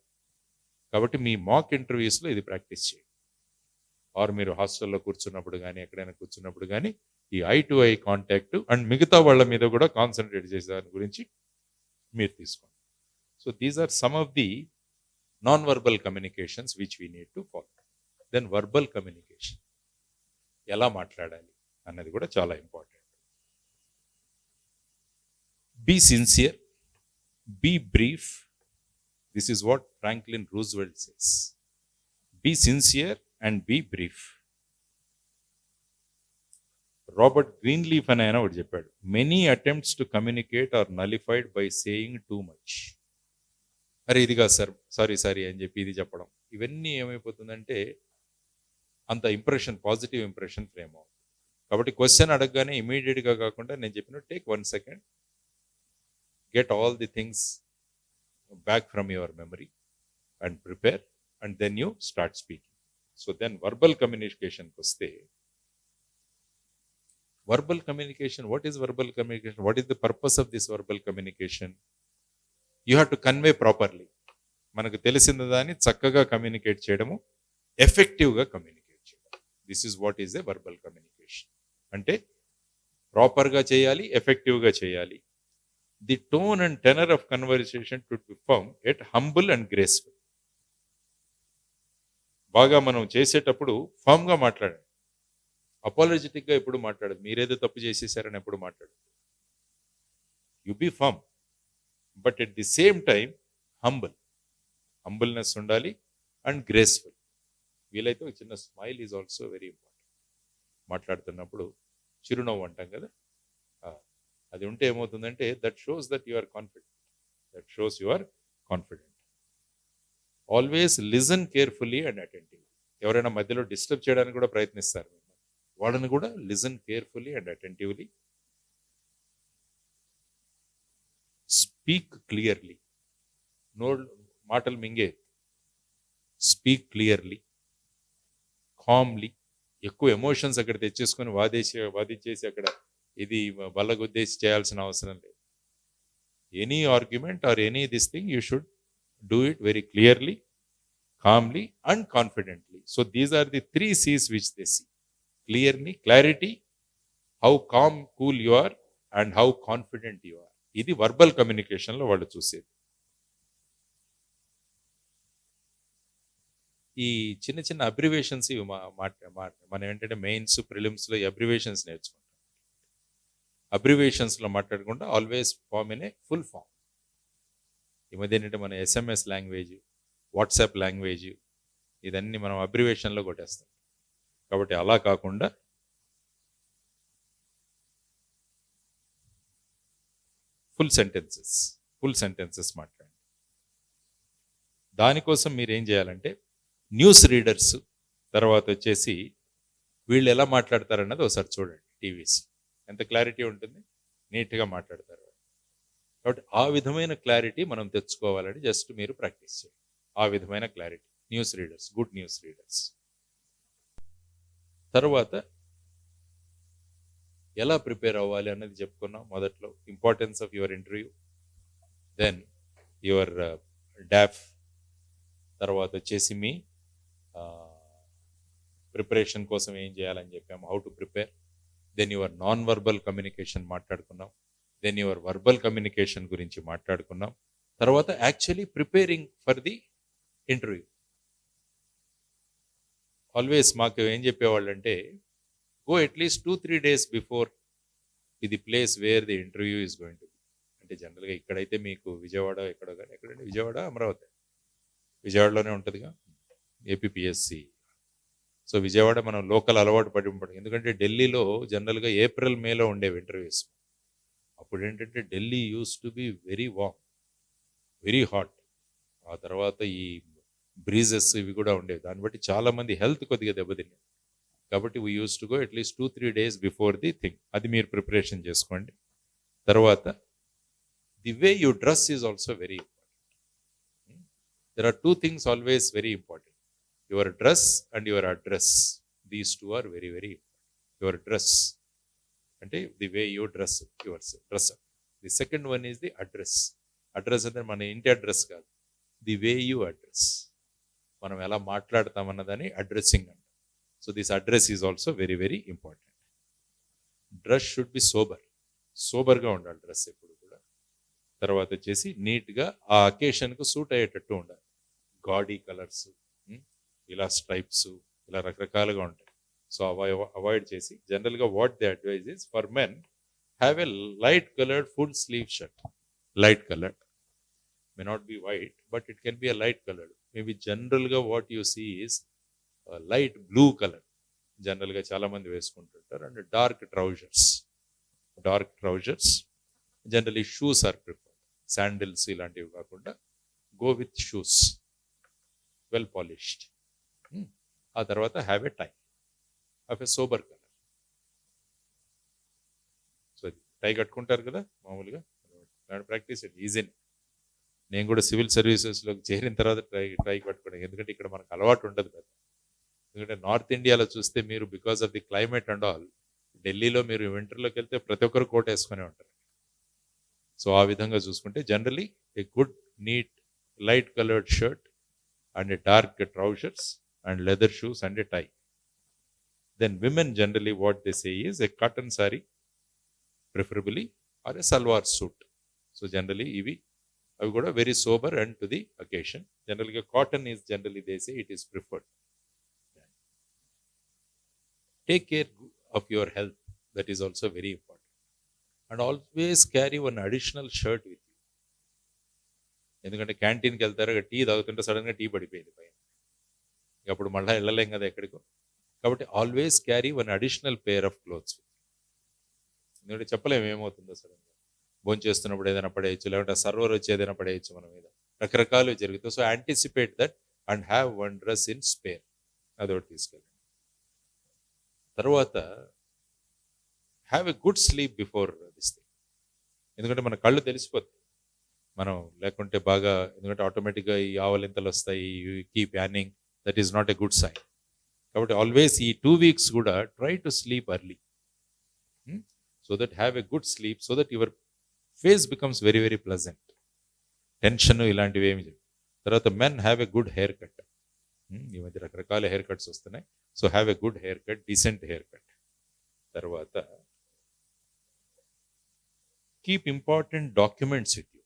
కాబట్టి మీ మాక్ ఇంటర్వ్యూస్లో ఇది practice చేయండి. Are మీరు హాస్టల్లో కూర్చున్నప్పుడు కానీ ఎక్కడైనా కూర్చున్నప్పుడు కానీ ఈ I to eye contact and మిగతా వాళ్ళ మీద కూడా కాన్సన్ట్రేట్ చేసే దాని గురించి మీరు తీసుకోండి. So these are some of the non verbal communications which we need to follow. Then verbal communication, ఎలా మాట్లాడాలి అన్నది కూడా చాలా important. Be sincere, be brief. This is what Franklin Roosevelt says. Be sincere and be brief. Robert Greenleaf అని ఆయన ఒకటి చెప్పాడు, many attempts to communicate are nullified by saying too much. అరే ఇదిగా సార్, సారీ అని చెప్పి ఇది చెప్పడం, ఇవన్నీ ఏమైపోతుందంటే అంత ఇంప్రెషన్, పాజిటివ్ ఇంప్రెషన్ ఫ్రేమ్ అవుతుంది. కాబట్టి క్వశ్చన్ అడగగానే ఇమీడియట్గా కాకుండా నేను చెప్పిన take 1 second, get all the things back from your memory and prepare and then you start speaking. So then verbal కమ్యూనికేషన్కి వస్తే, verbal communication, what is verbal communication? What is the purpose of this verbal communication? You have to convey properly. మనకు తెలిసిన దాన్ని చక్కగా communicate చేయడము, ఎఫెక్టివ్గా communicate చేయడం. This is what is a verbal communication. అంటే ప్రాపర్గా చేయాలి, ఎఫెక్టివ్గా చేయాలి. The tone and tenor of conversation to be firm yet humble and graceful. బాగా మనం చేసేటప్పుడు ఫర్మ్గా మాట్లాడండి. అపాలజెటిక్గా ఎప్పుడు మాట్లాడదు. మీరేదో తప్పు చేసేసారని ఎప్పుడు మాట్లాడదు. You be firm, but at the same time humbleness ఉండాలి అండ్ గ్రేస్ఫుల్. వీలైతే ఒక చిన్న smile is also very important. మాట్లాడుతున్నప్పుడు చిరునవ్వు అంటాం కదా, అది ఉంటే ఏమవుతుందంటే that shows that you are confident. Always listen carefully and attentive. ఎవరైనా మధ్యలో డిస్టర్బ్ చేయడానికి కూడా ప్రయత్నిస్తారు, వాళ్ళని కూడా listen carefully and attentively. Speak clearly. మాటలు మింగే. Speak clearly, Kamli. ఎక్కువ ఎమోషన్స్ అక్కడ తెచ్చేసుకొని వాదించేసి అక్కడ ఇది బల్లగుద్దేసి చేయాల్సిన అవసరం లేదు. Any argument or any this thing you should do it very clearly, calmly and confidently. So these are the 3 C's which they see. Clarity, how calm cool you are and how confident you are. ఇది verbal కమ్యూనికేషన్లో వాళ్ళు చూసేది. ఈ చిన్న చిన్న abbreviations ఇవి మనం ఏంటంటే మెయిన్స్, ప్రిలిమ్స్లో ఈ అబ్రివేషన్స్ నేర్చుకుంటాం. అబ్రివేషన్స్లో మాట్లాడకుండా always form in a full form. ఈ మధ్య ఏంటంటే మన SMS లాంగ్వేజ్, వాట్సాప్ లాంగ్వేజ్, ఇదన్నీ మనం అబ్రివేషన్లో కొట్టేస్తాం. కాబట్టి అలా కాకుండా ఫుల్ సెంటెన్సెస్ మాట్లాడండి. దానికోసం మీరు ఏం చేయాలంటే న్యూస్ రీడర్స్, తర్వాత వచ్చేసి వీళ్ళు ఎలా మాట్లాడతారన్నది ఒకసారి చూడండి. టీవీస్ ఎంత క్లారిటీ ఉంటుంది, నీట్గా మాట్లాడతారు. కాబట్టి ఆ విధమైన క్లారిటీ మనం తెచ్చుకోవాలని జస్ట్ మీరు ప్రాక్టీస్ చేయండి. ఆ విధమైన clarity news readers, good news readers. తర్వాత ఎలా ప్రిపేర్ అవ్వాలి అన్నది చెప్పుకున్నాం మొదట్లో. Importance of your interview, then your DAF, తర్వాత వచ్చేసి మీ ప్రిపరేషన్ కోసం ఏం చేయాలని చెప్పాము, how to prepare. Then your non verbal communication మాట్లాడుకున్నాం, దెన్ యువర్ వర్బల్ కమ్యూనికేషన్ గురించి మాట్లాడుకున్నాం. తర్వాత actually preparing for the interview. Always మాకు ఏం చెప్పేవాళ్ళు అంటే, go at least 2-3 days before the place where the interview is going to B. అంటే జనరల్గా ఇక్కడైతే మీకు విజయవాడ ఎక్కడో కానీ, ఎక్కడంటే విజయవాడ అమరావతి, విజయవాడలోనే ఉంటుందిగా ఏపీపీఎస్సి. సో విజయవాడ మనం లోకల్ అలవాటు పడి ఉంటాం. ఎందుకంటే ఢిల్లీలో జనరల్గా ఏప్రిల్ మేలో ఉండేవి ఇంటర్వ్యూస్. అప్పుడు ఏంటంటే Delhi use to be very warm, very hot. ఆ తర్వాత ఈ బ్రీజెస్ ఇవి కూడా ఉండేవి. దాన్ని బట్టి చాలామంది హెల్త్ కొద్దిగా దెబ్బతిన్నాయి. కాబట్టి we use to go at least 2-3 days before the thing. అది మీరు ప్రిపరేషన్ చేసుకోండి. తర్వాత the way you dress is also very important. There are 2 things always very important. Your dress and your address. These 2 are very very important. Your dress అంటే the way you dress, your dress. The second one is the address. Address అంటే మన ఇంటి address కాదు, the way you address. మనం ఎలా మాట్లాడతామన్నదాన్ని addressing అంట. So this address is also very very important. Dress should be సోబర్గా ఉండాలి డ్రెస్ ఎప్పుడు కూడా. తర్వాత వచ్చేసి నీట్గా ఆ అకేషన్కు సూట్ అయ్యేటట్టు ఉండాలి. గాడీ కలర్స్, ఇలా స్ట్రైప్స్, ఇలా రకరకాలుగా ఉంటాయి. సో అవాయిడ్ చేసి జనరల్గా what the advice is for men, have a light coloured full sleeve shirt. Light coloured, may not be white, but it can be a light coloured. Maybe జనరల్గా what you see is light blue colour జనరల్గా చాలామంది వేసుకుంటుంటారు. And dark trousers. Generally shoes are preferred. Sandals ఇలాంటివి కాకుండా go with shoes, well polished. ఆ తర్వాత have a tie of a sober colour. So tie కట్టుకుంటారు కదా మామూలుగా, ప్రాక్టీస్ అండి, ఈజీనే. నేను కూడా సివిల్ సర్వీసెస్లోకి చేరిన తర్వాత టై కట్టుకున్నాను. ఎందుకంటే ఇక్కడ మనకు అలవాటు ఉండదు కదా. ఎందుకంటే నార్త్ ఇండియాలో చూస్తే మీరు because of the climate and all, ఢిల్లీలో మీరు వింటర్లోకి వెళ్తే ప్రతి ఒక్కరు కోట్ వేసుకునే ఉంటారు. సో ఆ విధంగా చూసుకుంటే generally a good neat light coloured shirt and a dark trousers and leather shoes and a tie. Then women generally what they say is a cotton sari preferably or a salwar suit. So generally అవి కూడా very sober and to the occasion. జనరల్గా cotton is generally they say it is preferred. Take care of your health. That is also very important. And always carry one additional shirt with you. ఎందుకంటే క్యాంటీన్కి వెళ్తారు, tea తాగుతుంటే సడన్గా tea పడిపోయింది పైన, అప్పుడు మళ్ళీ వెళ్ళలేం కదా ఎక్కడికో. కాబట్టి always carry one additional pair of clothes. ఎందుకంటే చెప్పలేము ఏమవుతుందో సడన్గా. భోజనం చేస్తున్నప్పుడు ఏదైనా పడేయచ్చు, లేకుంటే సర్వర్ వచ్చి ఏదైనా పడేయచ్చు మన మీద, రకరకాలు జరుగుతాయి. So anticipate that and have one dress in spare. అదొకటి తీసుకెళ్ళండి. తర్వాత have a good sleep before this thing. ఎందుకంటే మన కళ్ళు తెలిసిపోతాయి మనం లేకుంటే బాగా, ఎందుకంటే ఆటోమేటిక్గా ఈ ఆవలింతలు వస్తాయి, keep yawning, that is not a good sign. కాబట్టి ఆల్వేస్ ఈ 2 weeks కూడా try to sleep early, so that have a good sleep, so that your face becomes very very pleasant. Tension ఇలాంటివి ఏమి. తర్వాత men have a good haircut. ఈ మధ్య రకరకాల haircuts వస్తున్నాయి. So have a good haircut, decent haircut. తర్వాత keep important documents with you.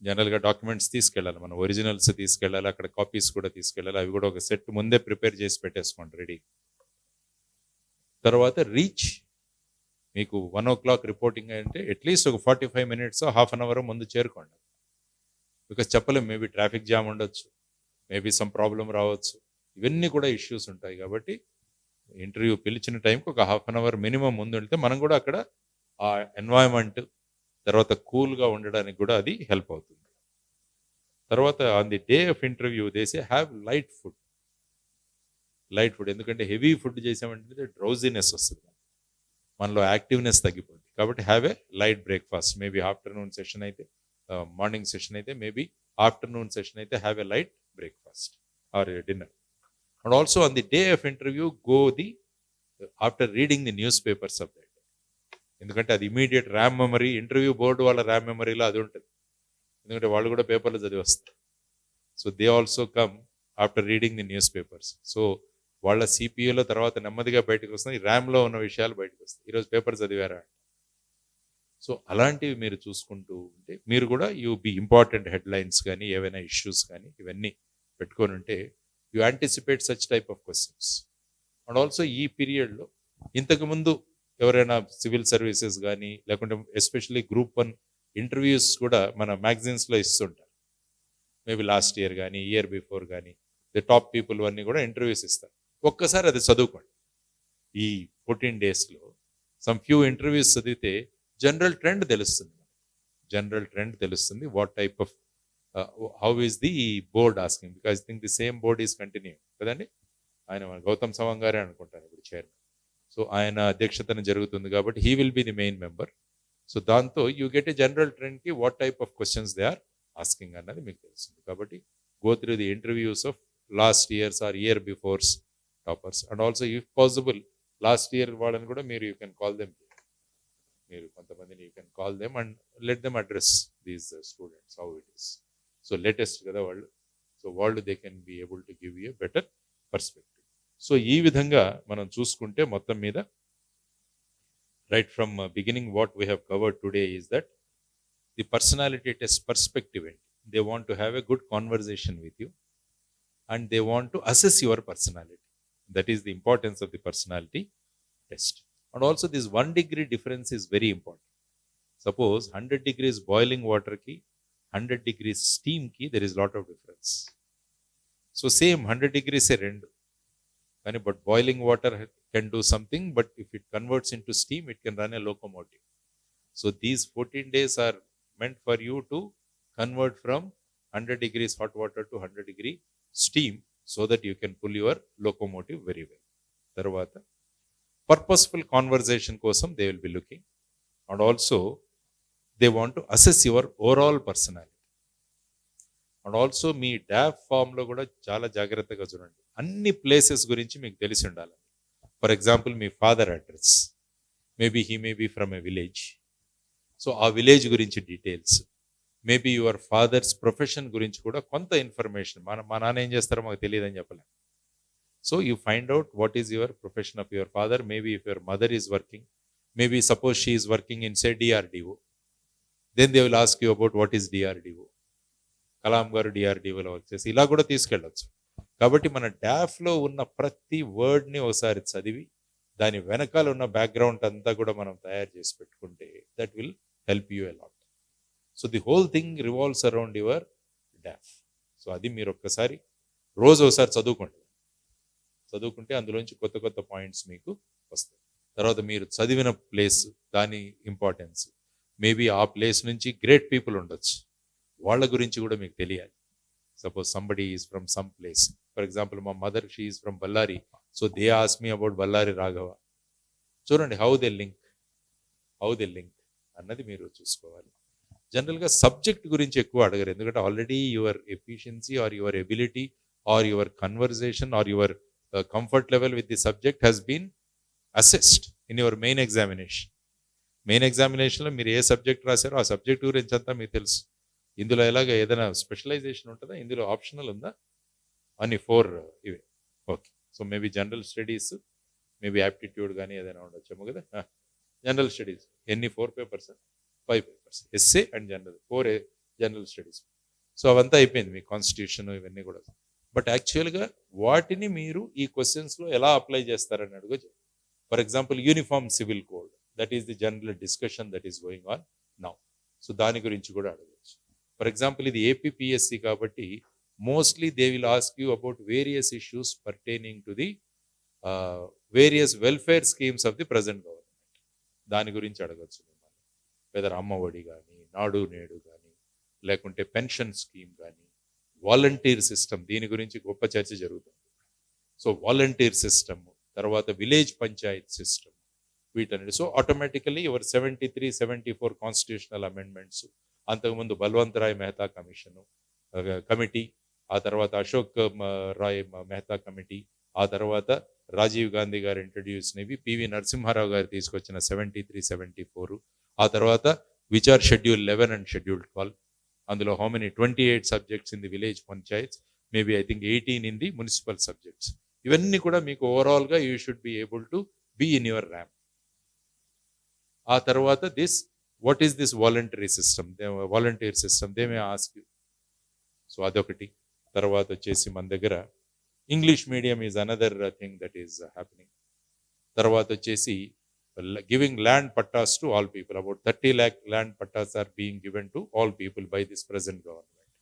జనరల్గా documents తీసుకెళ్ళాలి, మన ఒరిజినల్స్ తీసుకెళ్ళాలి, అక్కడ కాపీస్ కూడా తీసుకెళ్ళాలి. అవి కూడా ఒక సెట్ ముందే ప్రిపేర్ చేసి పెట్టేసుకోండి రెడీ. తర్వాత రీచ్, మీకు 1 o'clock రిపోర్టింగ్ అంటే అట్లీస్ట్ ఒక 45 minutes, హాఫ్ అన్ అవర్ ముందు చేరుకోండి. బికాస్ చెప్పలేం, మేబీ ట్రాఫిక్ జామ్ ఉండొచ్చు, మేబీ సమ్ ప్రాబ్లం రావచ్చు, ఇవన్నీ కూడా ఇష్యూస్ ఉంటాయి. కాబట్టి ఇంటర్వ్యూ పిలిచిన టైంకి ఒక హాఫ్ అన్ అవర్ మినిమం ముందు వెళ్తే మనం కూడా అక్కడ ఆ ఎన్వైరన్మెంట్ తర్వాత కూల్గా ఉండడానికి కూడా అది హెల్ప్ అవుతుంది. తర్వాత on the day of interview they say have light food. ఎందుకంటే హెవీ ఫుడ్ చేసామంటే డ్రౌజీనెస్ వస్తుంది, మనలో యాక్టివ్నెస్ తగ్గిపోతుంది. కాబట్టి have a light breakfast. Maybe afternoon session అయితే, మార్నింగ్ సెషన్ అయితే, మేబీ ఆఫ్టర్నూన్ సెషన్ అయితే have a light breakfast or a dinner. And also on the day of interview, go after reading the newspapers of that. ఎందుకంటే అది immediate RAM memory, interview board వాళ్ళ RAM మెమరీలో అది ఉంటుంది. ఎందుకంటే వాళ్ళు కూడా పేపర్లు చదివి వస్తారు. So they also come after reading the news papers. So వాళ్ళ సిపియూలో తర్వాత నెమ్మదిగా బయటకు వస్తుంది, ర్యామ్లో ఉన్న విషయాలు బయటకు వస్తాయి. ఈరోజు పేపర్ చదివారా? సో అలాంటివి మీరు చూసుకుంటూ ఉంటే మీరు కూడా బి ఇంపార్టెంట్ హెడ్లైన్స్ కానీ ఏవైనా ఇష్యూస్ కానీ ఇవన్నీ పెట్టుకొని ఉంటే you anticipate such type of questions. And also ఈ పీరియడ్లో ఇంతకుముందు ఎవరైనా సివిల్ సర్వీసెస్ కానీ లేకుంటే ఎస్పెషల్లీ గ్రూప్ 1 ఇంటర్వ్యూస్ కూడా మన మ్యాగజైన్స్లో ఇస్తుంటారు. మేబీ లాస్ట్ ఇయర్ కానీ ఇయర్ బిఫోర్ కానీ ది టాప్ పీపుల్ అన్నీ కూడా ఇంటర్వ్యూస్ ఇస్తారు. ఒక్కసారి అది చదువుకోండి. ఈ 14 డేస్లో సమ్ ఫ్యూ ఇంటర్వ్యూస్ చదివితే జనరల్ ట్రెండ్ తెలుస్తుంది. జనరల్ ట్రెండ్ తెలుస్తుంది. What type of how is the board asking, because I think the same board is continue కదండి. ఆయన గౌతమ్ సవాంగ్ గారే అనుకుంటాను ఇప్పుడు చైర్మన్. సో ఆయన అధ్యక్షతన జరుగుతుంది కాబట్టి he will be the main member. So దాంతో యూ గెట్ ఏ జనరల్ ట్రెండ్కి what type of questions they are asking అన్నది మీకు తెలుస్తుంది. కాబట్టి go through the interviews of last years or year befores toppers. And also if possible last year వాళ్ళని కూడా మీరు you can call them. మీరు కొంతమందిని you can call them and let them address these students how it is. So latest కదా వాళ్ళు. So వాళ్ళు they can be able to give you better perspective. So ఈ విధంగా మనం చూసుకుంటే మొత్తం మీద right from beginning what we have covered today is that the personality test perspective ఏంటి. They want to have a good conversation with you and they want to assess your personality. That is the importance of the personality test. And also this 1 degree difference is very important. Suppose 100 degrees boiling water ki 100 degrees steam ki there is lot of difference. So same 100 degrees se rendu kani but boiling water can do something, but if it converts into steam it can run a locomotive. So these 14 days are meant for you to convert from 100 degrees hot water to 100 degree steam so that you can pull your locomotive very well. Tarvata purposeful conversation kosam they will be looking, and also they want to assess your overall personality. And also me DOF ఫామ్లో కూడా చాలా జాగ్రత్తగా చూడండి. అన్ని places గురించి మీకు తెలిసి ఉండాలి. ఫర్ ఎగ్జాంపుల్ మీ father address, maybe he may be from a village. So ఆ విలేజ్ గురించి details, maybe your father's profession గురించి కూడా కొంత ఇన్ఫర్మేషన్. మా నాన్న ఏం చేస్తారో మాకు తెలియదని చెప్పలేం. So you find out what is your profession of your father. Maybe if your mother is working, maybe suppose she is working in say DRDO, then they will ask you about what is DRDO. Kalam గారు DRDOలో work చేసి ఇలా కూడా తీసుకెళ్ళచ్చు. కాబట్టి మన డాఫ్లో ఉన్న ప్రతి వర్డ్ని ఒకసారి చదివి దాని వెనకాల ఉన్న బ్యాక్గ్రౌండ్ అంతా కూడా మనం తయారు చేసి పెట్టుకుంటే that will help you a lot. So the whole thing revolves around your DOF. So అది మీరు ఒక్కసారి రోజు ఒకసారి చదువుకుంటే అందులోంచి కొత్త కొత్త పాయింట్స్ మీకు వస్తాయి. తర్వాత మీరు చదివిన ప్లేస్, దాని ఇంపార్టెన్స్, మేబీ ఆ ప్లేస్ నుంచి గ్రేట్ పీపుల్ ఉండొచ్చు, వాళ్ళ గురించి కూడా మీకు తెలియాలి. Suppose somebody is from some place. For example మా mother she is from Bellary, so they ask me about Bellary Raghava. చూడండి హౌ దే లింక్ అన్నది మీరు చూసుకోవాలి. జనరల్గా సబ్జెక్ట్ గురించి ఎక్కువ అడగరు, ఎందుకంటే already your efficiency or your ability or your conversation or your comfort level with the subject has been assessed in your main examination. Main ఎగ్జామినేషన్లో మీరు ఏ సబ్జెక్ట్ రాశారో ఆ సబ్జెక్ట్ గురించి అంతా మీకు తెలుసు. ఇందులో ఎలాగ ఏదైనా స్పెషలైజేషన్ ఉంటుందా, ఇందులో ఆప్షనల్ ఉందా? అన్ని 4 ఇవే. Okay. So maybe general studies, maybe aptitude కానీ ఏదైనా ఉండొచ్చేమో కదా. జనరల్ స్టడీస్ ఎన్ని 4 papers? 5 papers. Essay and general 4 general studies. So అవంతా అయిపోయింది మీ కాన్స్టిట్యూషన్ ఇవన్నీ కూడా. బట్ యాక్చువల్గా వాటిని మీరు ఈ క్వశ్చన్స్లో ఎలా అప్లై చేస్తారని అడుగు. For example uniform civil code, that is the general discussion that is going on now. So దాని గురించి కూడా అడగచ్చు. ఫర్ ఎగ్జాంపుల్ ఇది APPSC కాబట్టి mostly they will ask you about various issues pertaining to the various welfare schemes of the present government. దాని గురించి అడగచ్చు మిమ్మల్ని. వెదర్ అమ్మఒడి కానీ, నాడు నేడు కానీ, లేకుంటే పెన్షన్ స్కీమ్ కానీ, వాలంటీర్ సిస్టమ్, దీని గురించి గొప్ప చర్చ జరుగుతుంది. సో వాలంటీర్ సిస్టమ్, తర్వాత విలేజ్ పంచాయత్ సిస్టమ్, వీటన్నిటి. So automatically your 73, 74 constitutional amendments, అంతకుముందు బల్వంతరాయ్ మెహతా కమిటీ, ఆ తర్వాత అశోక్ రాయ్ మెహతా కమిటీ, ఆ తర్వాత రాజీవ్ గాంధీ గారు ఇంట్రడ్యూస్నివి, పివి నరసింహారావు గారు తీసుకొచ్చిన 73, 74, ఆ తర్వాత which are schedule 11 and schedule 12. అందులో how many 28 subjects in the village panchayats, maybe I think 18 in the municipal subjects. ఇవన్నీ కూడా మీకు ఓవరాల్గా you should be able to be in your ramp. ఆ తర్వాత what is this volunteer system they may ask you. So అదొకటి. తర్వాత వచ్చేసి మన దగ్గర English medium is another thing that is happening. తర్వాత వచ్చేసి giving land pattas to all people. About 30 lakh land pattas are being given to all people by this present government.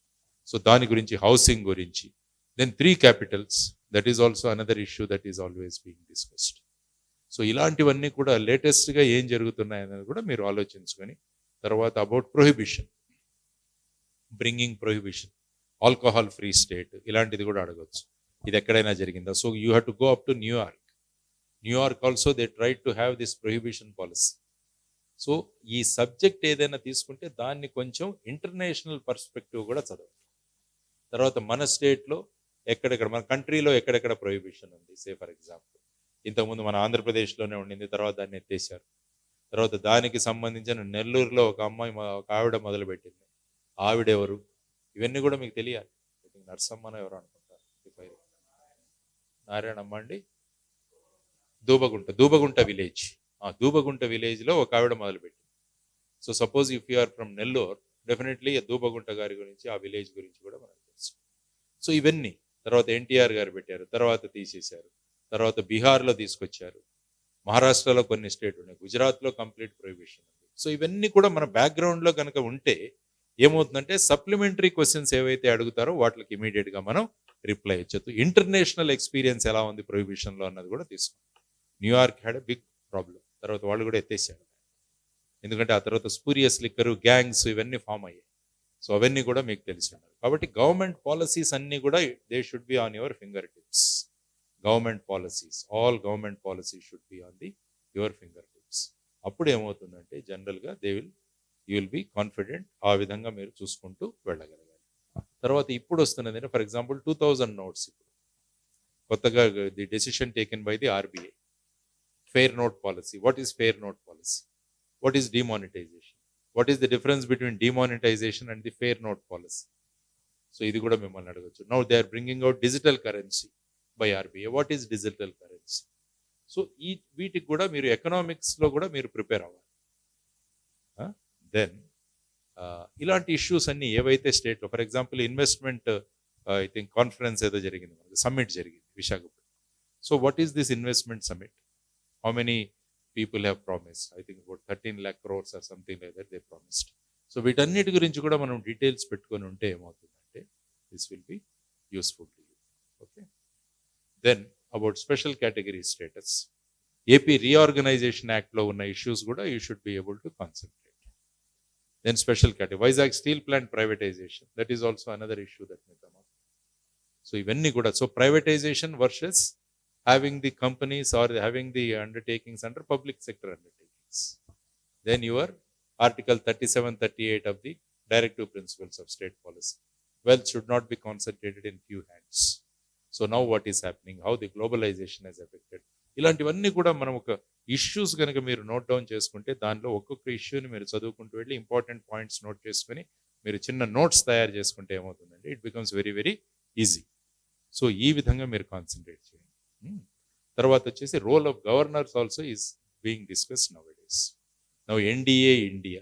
So దాని గురించి, housing గురించి. Then 3 capitals, that is also another issue that is always being discussed. So ఇలాంటివన్నీ కూడా లేటెస్ట్గా ఏం జరుగుతున్నాయనేది కూడా మీరు ఆలోచించుకొని, తర్వాత about prohibition, bringing prohibition, alcohol free state, ఇలాంటిది కూడా అడగవచ్చు. ఇది ఎక్కడైనా జరిగిందా? So you have to go up to New York also they try to have this prohibition policy. So ఈ సబ్జెక్ట్ ఏదైనా తీసుకుంటే దాన్ని కొంచెం ఇంటర్నేషనల్ పర్స్పెక్టివ్ కూడా చదవాలి. తర్వాత మన స్టేట్లో ఎక్కడెక్కడ, మన కంట్రీలో ఎక్కడెక్కడ ప్రొహిబిషన్ ఉంది. సే ఫర్ ఎగ్జాంపుల్, ఇంతకుముందు మన ఆంధ్రప్రదేశ్లోనే ఉండింది, తర్వాత దాన్ని ఎత్తేసారు. తర్వాత దానికి సంబంధించిన నెల్లూరులో ఒక అమ్మాయి, ఒక ఆవిడ మొదలుపెట్టింది. ఆవిడెవరు? ఇవన్నీ కూడా మీకు తెలియాలి. నర్సమ్మనో ఎవరు అనుకుంటారు, నారాయణమ్మ అండి, దూబగుంట విలేజ్. దూబగుంట విలేజ్లో ఒక ఆవిడ మొదలుపెట్టింది. So suppose if you are from Nellore, definitely Dubagunta గారి గురించి, ఆ విలేజ్ గురించి కూడా మనకు తెలుసు. సో ఇవన్నీ తర్వాత ఎన్టీఆర్ గారు పెట్టారు, తర్వాత తీసేశారు, తర్వాత బీహార్లో తీసుకొచ్చారు, మహారాష్ట్రలో కొన్ని స్టేట్ ఉన్నాయి, గుజరాత్లో కంప్లీట్ ప్రొహిబిషన్ ఉంది. సో ఇవన్నీ కూడా మన బ్యాక్గ్రౌండ్లో కనుక ఉంటే ఏమవుతుందంటే సప్లిమెంటరీ క్వశ్చన్స్ ఏవైతే అడుగుతారో వాటికి ఇమీడియట్గా మనం రిప్లై ఇచ్చొచ్చు. ఇంటర్నేషనల్ ఎక్స్పీరియన్స్ ఎలా ఉంది ప్రొహిబిషన్లో అన్నది కూడా తీసుకోండి. New York had a big problem, తర్వాత వాళ్ళు కూడా ఎత్తేసారు. ఎందుకంటే ఆ తర్వాత స్పూరియస్ లిక్కరు, గ్యాంగ్స్ ఇవన్నీ ఫామ్ అయ్యాయి. సో అవన్నీ కూడా మీకు తెలిసి ఉండాలి. కాబట్టి గవర్నమెంట్ పాలసీస్ అన్నీ కూడా they should be on your finger tips. Government policies, all government policies should be on your finger tips. అప్పుడు ఏమవుతుందంటే జనరల్గా యూ విల్ బి కాన్ఫిడెంట్. ఆ విధంగా మీరు చూసుకుంటూ వెళ్ళగలగాలి. తర్వాత ఇప్పుడు వస్తున్నది, ఫర్ ఎగ్జాంపుల్ 2000 నోట్స్. ఇప్పుడు కొత్తగా the decision taken by the RBI, fair note policy. What is fair note policy? What is demonetization? What is the difference between demonetization and the fair note policy? So ఇది కూడా మిమ్మల్ని అడగచ్చు. Now they are bringing out digital currency by RBI. What is digital currency? So వీటికి కూడా మీరు ఎకనామిక్స్లో కూడా మీరు prepare అవ్వాలి. దెన్ ఇలాంటి ఇష్యూస్ అన్ని ఏవైతే స్టేట్లో, for example investment, I think conference ఏదో జరిగింది, మనకి సమ్మిట్ జరిగింది Visakhapatnam. So what is this investment summit? How many people have promised? I think about 13 lakh crores or something like that they promised. So వీటన్నిటి గురించి కూడా మనం డీటెయిల్స్ పెట్టుకొని ఉంటే ఏమవుతుందంటే this will be useful to you. Okay. Then about special category status, AP reorganisation యాక్ట్లో ఉన్న issues కూడా you should be able to concentrate. Then special category, Vizag steel plant privatisation, that is also another issue that may come up. So ఇవన్నీ కూడా, so privatisation versus having the companies or having the undertakings under public sector undertakings. Then your Article 37, 38 of the Directive Principles of State Policy. Wealth should not be concentrated in few hands. So now what is happening? How the globalization has affected. ఇలాంటివన్నీ కూడా మనం ఒక issues కనుక మీరు note down చేసుకుంటే దానిలో ఒక్కొక్క ఇష్యూని మీరు చదువుకుంటూ వెళ్ళి ఇంపార్టెంట్ పాయింట్స్ నోట్ చేసుకొని మీరు చిన్న నోట్స్ తయారు చేసుకుంటే ఏమవుతుందంటే it becomes very very easy. So ఈ విధంగా మీరు కాన్సన్ట్రేట్ చేయండి. తర్వాత వచ్చేసి role of governors also is being discussed nowadays. Now NDA India,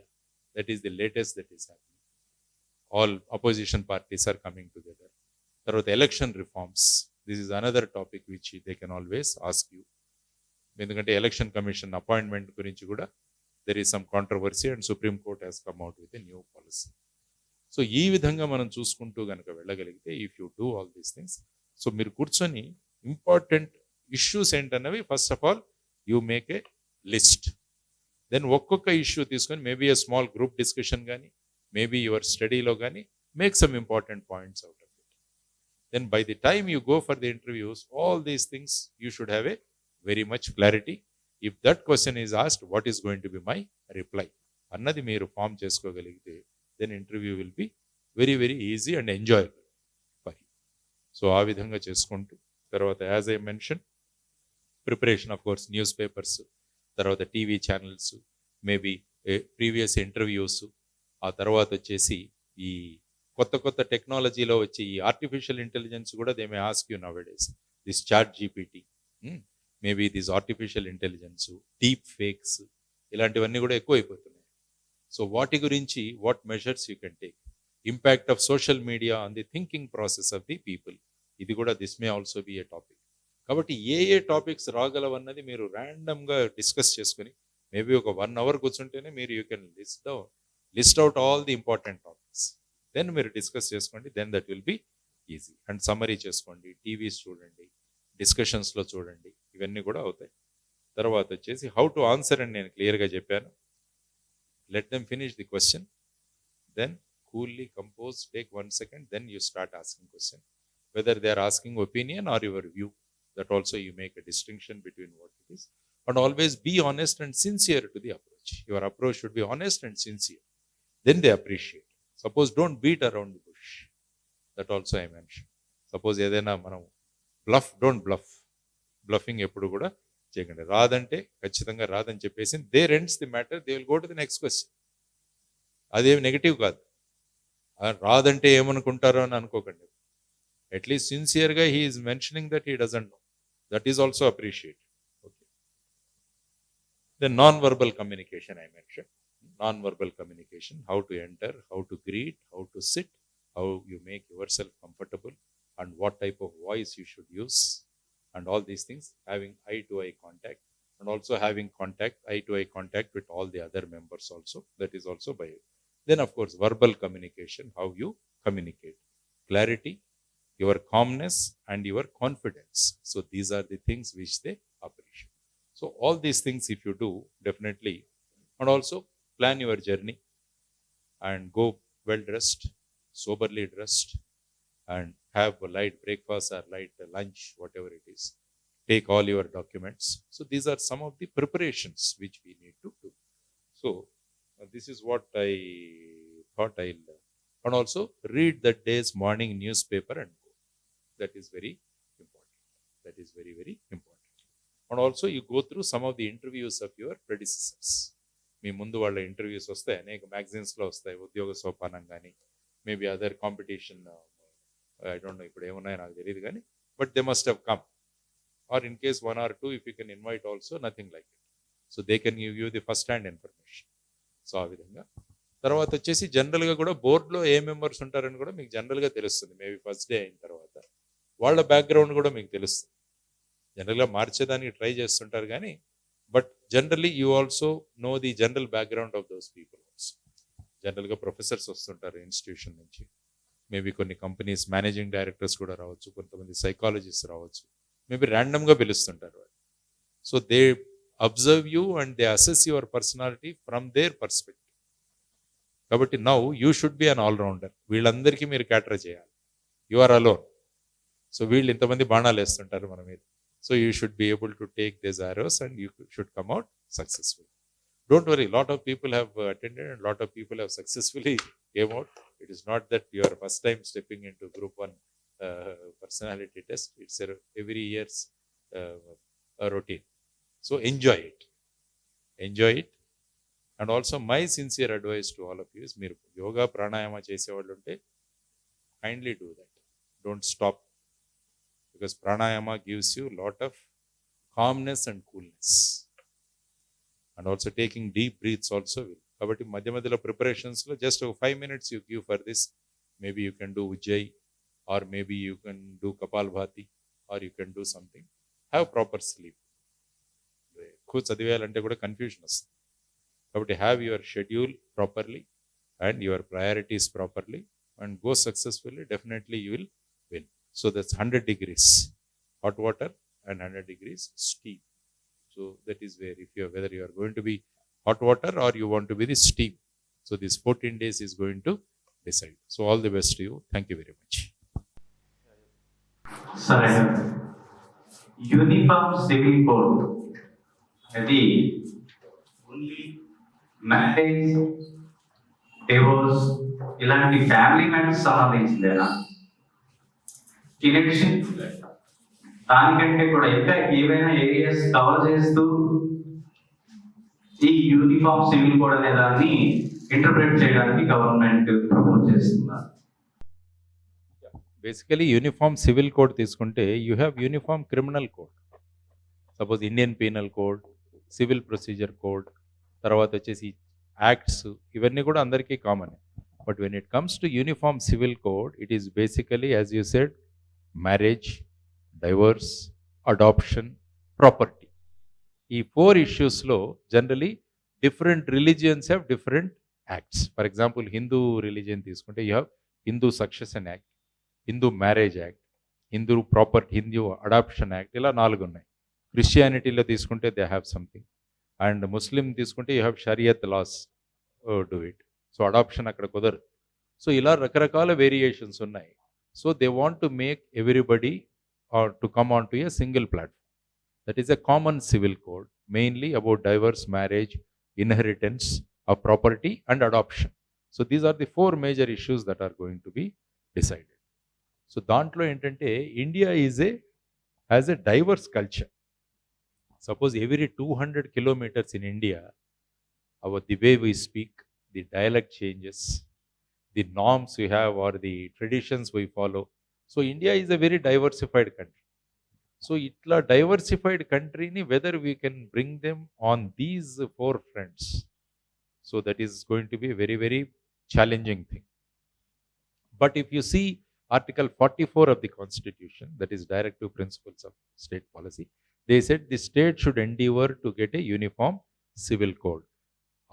that is the latest that is happening. All opposition parties are coming together. తర్వాత election reforms, this is another topic which they can always ask you. ఎందుకంటే election commission appointment గురించి కూడా there is some controversy and Supreme Court has come out with a new policy. So ఈ విధంగా మనం చూసుకుంటూ కనుక వెళ్ళగలిగితే if you do all these things, so మీరు కూర్చొని ఇంపార్టెంట్ ఇష్యూస్ ఏంటన్నవి first of all you make a list. Then ఒక్కొక్క ఇష్యూ తీసుకొని maybe a small group discussion కానీ మేబీ యువర్ స్టడీలో కానీ make some important points out of it. Then by the time you go for the interviews, all these things you should have a very much clarity. If that question is asked, what is going to be my reply అన్నది మీరు form చేసుకోగలిగితే then interview will be very very easy and enjoyable for you. So ఆ విధంగా చేసుకుంటూ తర్వాత as I mention preparation of course newspapers, తర్వాత TV channels, maybe previous interviews, ఆ తర్వాత వచ్చేసి ఈ కొత్త కొత్త టెక్నాలజీలో వచ్చి ఈ ఆర్టిఫిషియల్ ఇంటెలిజెన్స్ కూడా they may ask you nowadays. this chat GPT, maybe this artificial intelligence, deep fakes, ఇలాంటివన్నీ కూడా ఎక్కువ అయిపోతున్నాయి. సో వాటి గురించి what measures you can take, impact of social media on the thinking process of the people, ఇది కూడా this may also be A topic. కాబట్టి ఏ topics రాగలవన్నది మీరు ర్యాండమ్గా డిస్కస్ చేసుకుని మేబీ ఒక 1 hour కూర్చుంటేనే మీరు you can list out all the important topics. Then మీరు డిస్కస్ చేసుకోండి, then that will be easy. And summary చేసుకోండి, టీవీస్ చూడండి, డిస్కషన్స్లో చూడండి, ఇవన్నీ కూడా అవుతాయి. తర్వాత వచ్చేసి హౌ టు ఆన్సర్ అని నేను క్లియర్గా చెప్పాను. Let them finish the question, then coolly compose, take 1 second, then you start asking question. Whether they are asking opinion or your view, that also you make a distinction between what it is. And always be honest and sincere to the approach. Your approach should be honest and sincere. Then they appreciate. Suppose don't beat around the bush. That also I mentioned. Suppose ఏదైనా మనం don't bluff. Bluffing ఎప్పుడు కూడా చేయకండి. రాదంటే ఖచ్చితంగా రాదని చెప్పేసి there ends the matter, they will go to the next question. అదేమి నెగిటివ్ కాదు. రాదంటే ఏమనుకుంటారో అని అనుకోకండి. అట్లీస్ట్ సిన్సియర్గా he is mentioning that he doesn't know, that is also appreciate. Okay, then non verbal communication I mention. Non verbal communication, how to enter, how to greet, how to sit, how you make your self comfortable, and what type of voice you should use, and all these things. Having eye to eye contact, and also having eye to eye contact with all the other members also, that is also by. Then of course verbal communication, how you communicate, clarity, your calmness and your confidence. So these are the things which they appreciate. So all these things if you do, definitely. And also plan your journey and go well dressed, soberly dressed, and have a light breakfast or light lunch, whatever it is. Take all your documents. So these are some of the preparations which we need to do. So this is what I thought I'll. And also read that day's morning newspaper and go. That is very important. That is very, very important. And also you go through some of the interviews of your predecessors. మీ ముందు వాళ్ళ interviews వస్తాయి, అనేక మ్యాగజైన్స్లో వస్తాయి, ఉద్యోగ సోపానం కానీ maybe other competition, I don't no ఇప్పుడు ఏమున్నాయో నాకు తెలియదు కానీ, but they must have come. Or in case 1 or 2, if you can invite also, nothing like it. So they can give you the first hand information. So ఆ విధంగా. తర్వాత వచ్చేసి జనరల్గా కూడా బోర్డులో ఏ మెంబర్స్ ఉంటారని కూడా మీకు జనరల్గా తెలుస్తుంది. మేబీ ఫస్ట్ డే అయిన తర్వాత వాళ్ళ బ్యాక్గ్రౌండ్ కూడా మీకు తెలుస్తుంది. జనరల్గా మార్చేదానికి ట్రై చేస్తుంటారు కానీ, but generally you also know the general background of those people also. జనరల్గా ప్రొఫెసర్స్ వస్తుంటారు ఇన్స్టిట్యూషన్ నుంచి, మేబీ కొన్ని కంపెనీస్ మేనేజింగ్ డైరెక్టర్స్ కూడా రావచ్చు, కొంతమంది సైకాలజిస్ట్ రావచ్చు, మేబీ ర్యాండమ్గా పిలుస్తుంటారు. So they observe you and they assess your personality from their perspective. కాబట్టి now you should be an allrounder. వీళ్ళందరికీ మీరు క్యాటర్ చేయాలి. You are alone. సో వీళ్ళు ఇంతమంది బాణాలు వేస్తుంటారు మన మీద. So you should be able to take this Aorus and you should come out successful. Don't worry, lot of people have attended and lot of people have successfully came out. It is not that you are first time stepping into group 1 personality test. It's every year's routine. So enjoy it. And also my sincere advice to all of you is, మీరు యోగా ప్రాణాయామ చేసేవాళ్ళు ఉంటే kindly do that. Don't stop, because pranayama gives you lot of calmness and coolness. And also taking deep breaths also will. కాబట్టి మధ్య మధ్యలో ప్రిపరేషన్స్లో just 5 minutes you give for this. Maybe you can do Ujjayi, or maybe you can do Kapalbhati, or you can do something. Have proper sleep. ఎక్కువ చదివేయాలంటే కూడా confusion వస్తుంది. కాబట్టి have your schedule properly and your priorities properly and go successfully. Definitely you will win. So that's 100 degrees hot water and 100 degrees steam. So that is where, if you are, whether you are going to be hot water or you want to be the steam. So this 14 days is going to decide. So all the best to you. Thank you very much. Sir, uniform civil code, అది only marriage, divorce ఇలాంటి family matters సంబంధించిందేనా? దానికంటే కూడా ఇంకా ఏవైనా areas cover చేస్తూ ఈ uniform civil code అనే దాన్ని ఇంటర్ప్రిట్ చేయడానికి గవర్నమెంట్ ప్రపోజ్ చేస్తున్నారు. బేసికలీ యూనిఫామ్ సివిల్ కోడ్ తీసుకుంటే you have uniform criminal code. Suppose Indian penal code, civil procedure code, తర్వాత వచ్చేసి యాక్ట్స్, ఇవన్నీ కూడా అందరికీ common. But when it comes to uniform civil code, it is basically as you said marriage, divorce, adoption, property. ఈ 4 ఇష్యూస్లో generally different religions have different acts. For example Hindu religion తీసుకుంటే you have Hindu succession act, Hindu marriage act, Hindu property, Hindu adoption act, ఇలా 4 ఉన్నాయి. క్రిస్టియానిటీలో తీసుకుంటే they have something, and Muslim తీసుకుంటే you have Shariat laws do it. So adoption అక్కడ కుదరదు. సో ఇలా రకరకాల వేరియేషన్స్ ఉన్నాయి. So they want to make everybody to come on to a single platform. That is a common civil code, mainly about divorce, marriage, inheritance of property and adoption. So these are the 4 major issues that are going to be decided. So dantlo entante India has a diverse culture. Suppose every 200 kilometers in India, the way we speak, the dialect changes, the norms we have or the traditions we follow. So India is a very diversified country. So itla diversified country ni whether we can bring them on these 4 fronts, so that is going to be a very very challenging thing. But if you see article 44 of the constitution, that is directive principles of state policy, they said the state should endeavor to get a uniform civil code.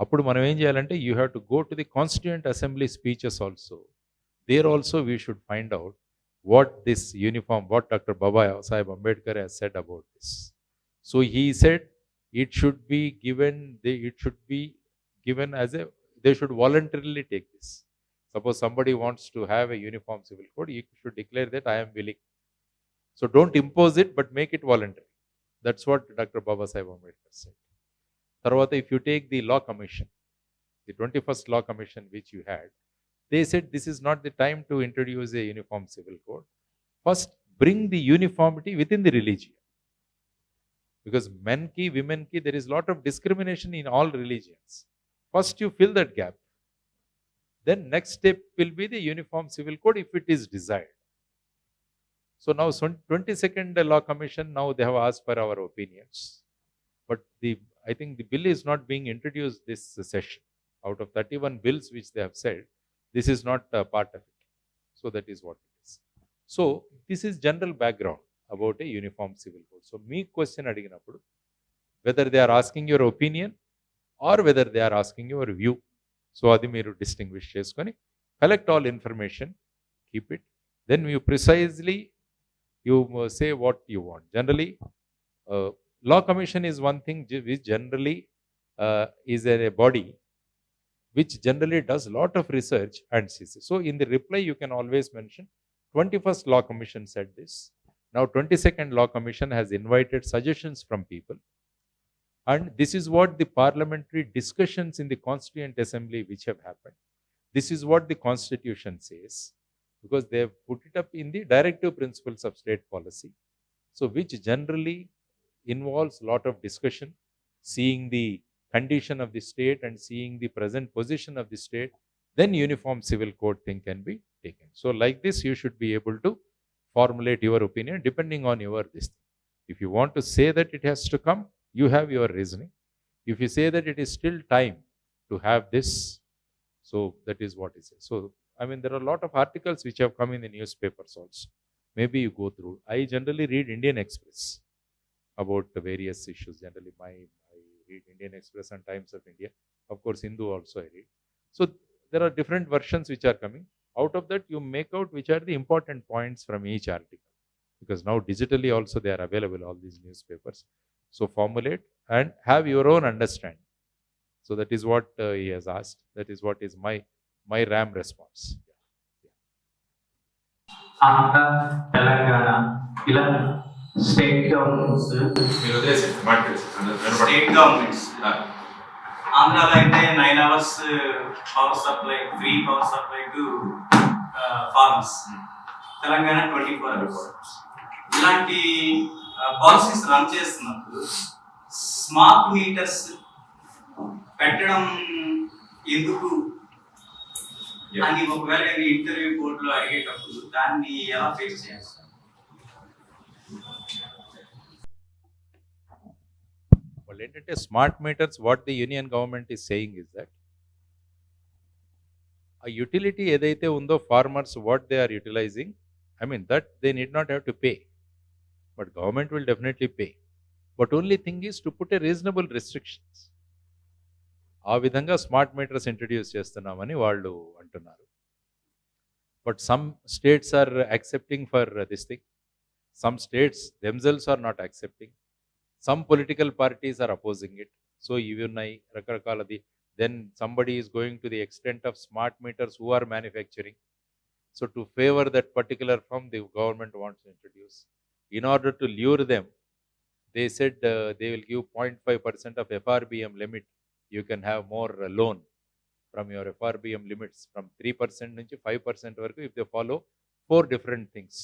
అప్పుడు మనం ఏం చేయాలంటే you have to go to the constituent assembly speeches also. There also we should find out what this uniform, what Dr. Baba Sahib Ambedkar has said about this. So he said it should be given, as a, they should voluntarily take this. Suppose somebody wants to have a uniform civil code, you should declare that I am willing. So don't impose it, but make it voluntary. That's what Dr. Baba Sahib Ambedkar said. Tarvata, if you take the law commission, the 21st law commission which you had, they said this is not the time to introduce a uniform civil code. First, bring the uniformity within the religion. Because men ki, women ki, there is a lot of discrimination in all religions. First, you fill that gap. Then next step will be the uniform civil code if it is desired. So now 22nd law commission, now they have asked for our opinions. But I think the bill is not being introduced this session. Out of 31 bills which they have said, this is not part of it. So that is what it is. So this is general background about a uniform civil code. So me question adiginappudu, whether they are asking your opinion or whether they are asking your view. So adi meeru distinguish cheskoni collect all information, keep it, then you precisely you say what you want. Generally law commission is one thing which generally is a body which generally does a lot of research and sees. So in the reply you can always mention 21st law commission said this. Now 22nd law commission has invited suggestions from people, and this is what the parliamentary discussions in the constituent assembly which have happened. This is what the constitution says, because they have put it up in the directive principles of state policy. So which generally involves a lot of discussion, seeing the condition of the state and seeing the present position of the state, then uniform civil code thing can be taken. So like this, you should be able to formulate your opinion depending on your this thing. If you want to say that it has to come, you have your reasoning. If you say that it is still time to have this, so that is what is it. So I mean, there are a lot of articles which have come in the newspapers also. Maybe you go through. I generally read Indian Express about the various issues. Generally I read Indian Express and Times of India. Of course, Hindu also I read. So there are different versions which are coming. Out of that, you make out which are the important points from each article. Because now digitally also they are available, all these newspapers. So formulate and have your own understanding. So that is what he has asked. That is what is my RAM response. Andhra, Telangana, ఇలా state governments ఆంధ్రాలో అయితే 9 hours power supply, free power supply to farmers. Telangana 24 hours. ఇలాంటి policies run చేస్తున్నప్పుడు smart meters పెట్టడం ఎందుకు అని ఒకవేళ నేను ఇంటర్వ్యూ కోర్టులో అడిగేటప్పుడు దాన్ని ఎలా ఫేస్ చేయాలి సార్? వాళ్ళు ఏంటంటే smart meters, what the union government is saying is that ఆ యూటిలిటీ ఏదైతే ఉందో farmers what they are utilising, I mean that they need not have to pay, but government will definitely pay. But only thing is to put a reasonable restrictions. ఆ విధంగా smart meters introduce చేస్తున్నామని వాళ్ళు అంటున్నారు. But some states are accepting for this thing, some states themselves are not accepting, some political parties are opposing it. So ఇవి ఉన్నాయి రకరకాలది. Then somebody is going to the extent of smart meters who are manufacturing. So to favor that particular firm, the government wants to introduce. In order to lure them, they said they will give 0.5% of FRBM limit. You can have more loan from your FRBM limits from 3% to 5% if they follow 4 different things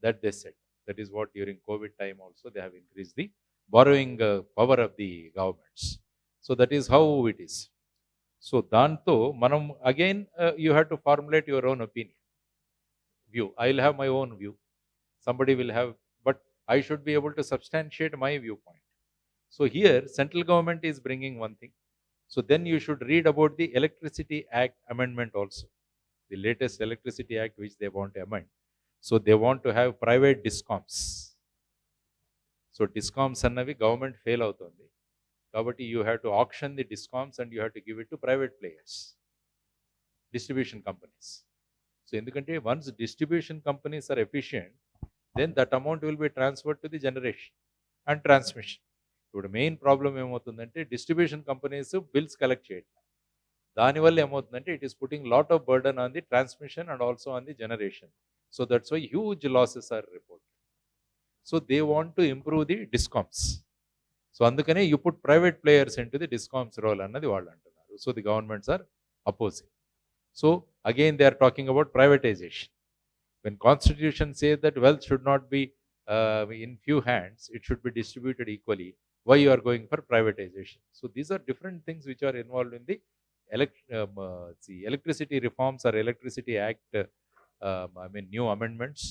that they said. That is what during COVID time also they have increased the borrowing power of the governments. So that is how it is. So danto manam again you have to formulate your own opinion, view. I will have my own view, somebody will have, but I should be able to substantiate my viewpoint. So here central government is bringing one thing. So then you should read about the Electricity Act amendment also, the latest Electricity Act which they want to amend. So they want to have private discoms. So discoms annavi government fail avutundi kabatti you have to auction the discoms and you have to give it to private players, distribution companies. So endukante once distribution companies are efficient, then that amount will be transferred to the generation and transmission. ఇప్పుడు main problem ఏమవుతుందంటే distribution companies bills collect చేయట్లేదు. దానివల్ల ఏమవుతుందంటే it is putting lot of burden on the transmission and also on the generation. So that's why huge losses are reported. So they want to improve the discoms. So అందుకనే you put private players into the discoms role అన్నది వాళ్ళు అంటున్నారు. So the governments are opposing. So again they are talking about privatisation. When constitution says that wealth should not be in few hands, it should be distributed equally. Why you are going for privatization? So these are different things which are involved in the electricity reforms or Electricity Act, new amendments,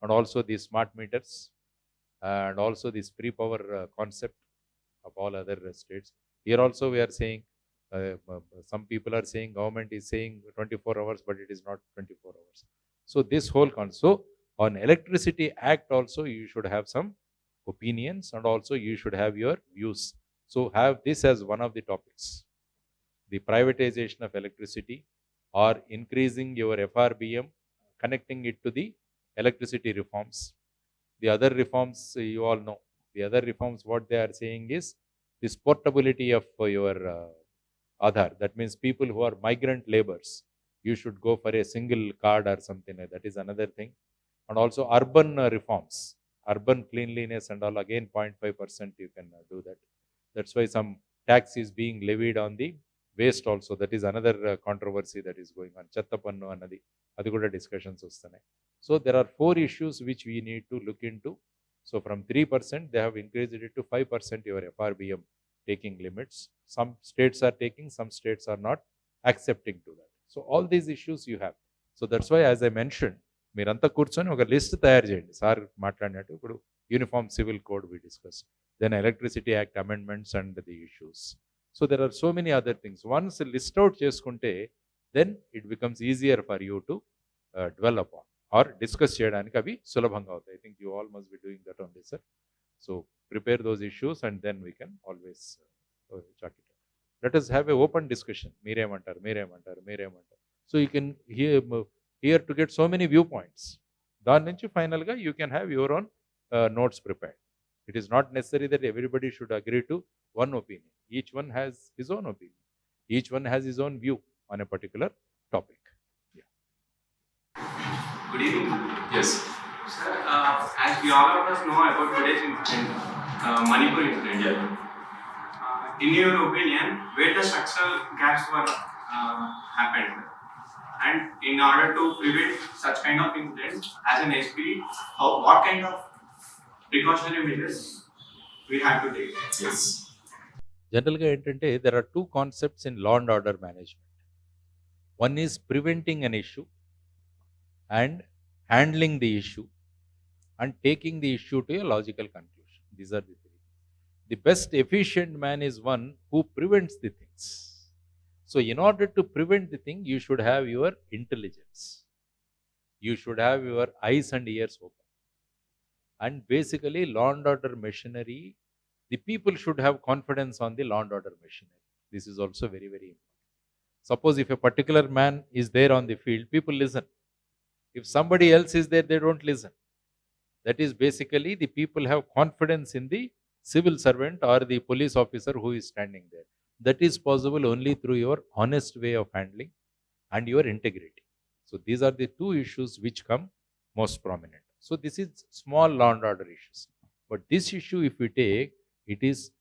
and also the smart meters, and also this free power concept of all other states. Here also we are saying, some people are saying government is saying 24 hours, but it is not 24 hours. So this whole concept. So on Electricity Act also you should have some opinions and also you should have your views. So have this as one of the topics. The privatization of electricity or increasing your FRBM, connecting it to the electricity reforms. The other reforms you all know. The other reforms what they are saying is this portability of your Aadhaar. That means people who are migrant laborers, you should go for a single card or something like that is another thing. And also urban reforms. Urban cleanliness and all, again 0.5% you can do that. That's why some tax is being levied on the waste also. That is another controversy that is going on. Chattapannu annadi, adi kuda discussions vastunayi. So there are 4 issues which we need to look into. So from 3% they have increased it to 5% your FRBM taking limits. Some states are taking, some states are not accepting to that. So all these issues you have. So that's why as I mentioned, మీరంతా కూర్చొని ఒక list తయారు చేయండి. Sir మాట్లాడినట్టు ఇప్పుడు uniform civil code we discuss, then electricity act amendments and the issues. So there are so many other things. Once list out చేసుకుంటే then it becomes easier for you to develop upon or discuss చేయడానికి అవి సులభంగా అవుతాయి. I think you all must be doing that only sir. So prepare those issues and then we can always chalk it. Let us have a open discussion. మీరేమంటారు మీరేమంటారు మీరేమంటారు. So you can here to get so many viewpoints. దాని నుంచి ఫైనల్గా you can have your own notes prepared. It is not necessary that everybody should agree to one opinion. Each one has his own opinion. Each one has his own view on a particular topic. Yeah. Good evening. Yes. Sir, as we all of us know about today's incident, Manipur incident, in your opinion, where the structural gaps were happened? And in order to prevent such kind of incidents, as an SP, what kind of precautionary measures we have to take? Yes. జనరల్గా ఏంటంటే there are 2 concepts in law and order management. One is preventing an issue and handling the issue and taking the issue to a logical conclusion. These are the three. The best efficient man is one who prevents the things. So in order to prevent the thing, you should have your intelligence. You should have your eyes and ears open. And basically, law and order machinery, the people should have confidence on the law and order machinery. This is also very, very important. Suppose if a particular man is there on the field, people listen. If somebody else is there, they don't listen. That is basically the people have confidence in the civil servant or the police officer who is standing there. That is possible only through your honest way of handling and your integrity. So these are the two issues which come most prominent. So this is small law and order issues. But this issue, if we take, it is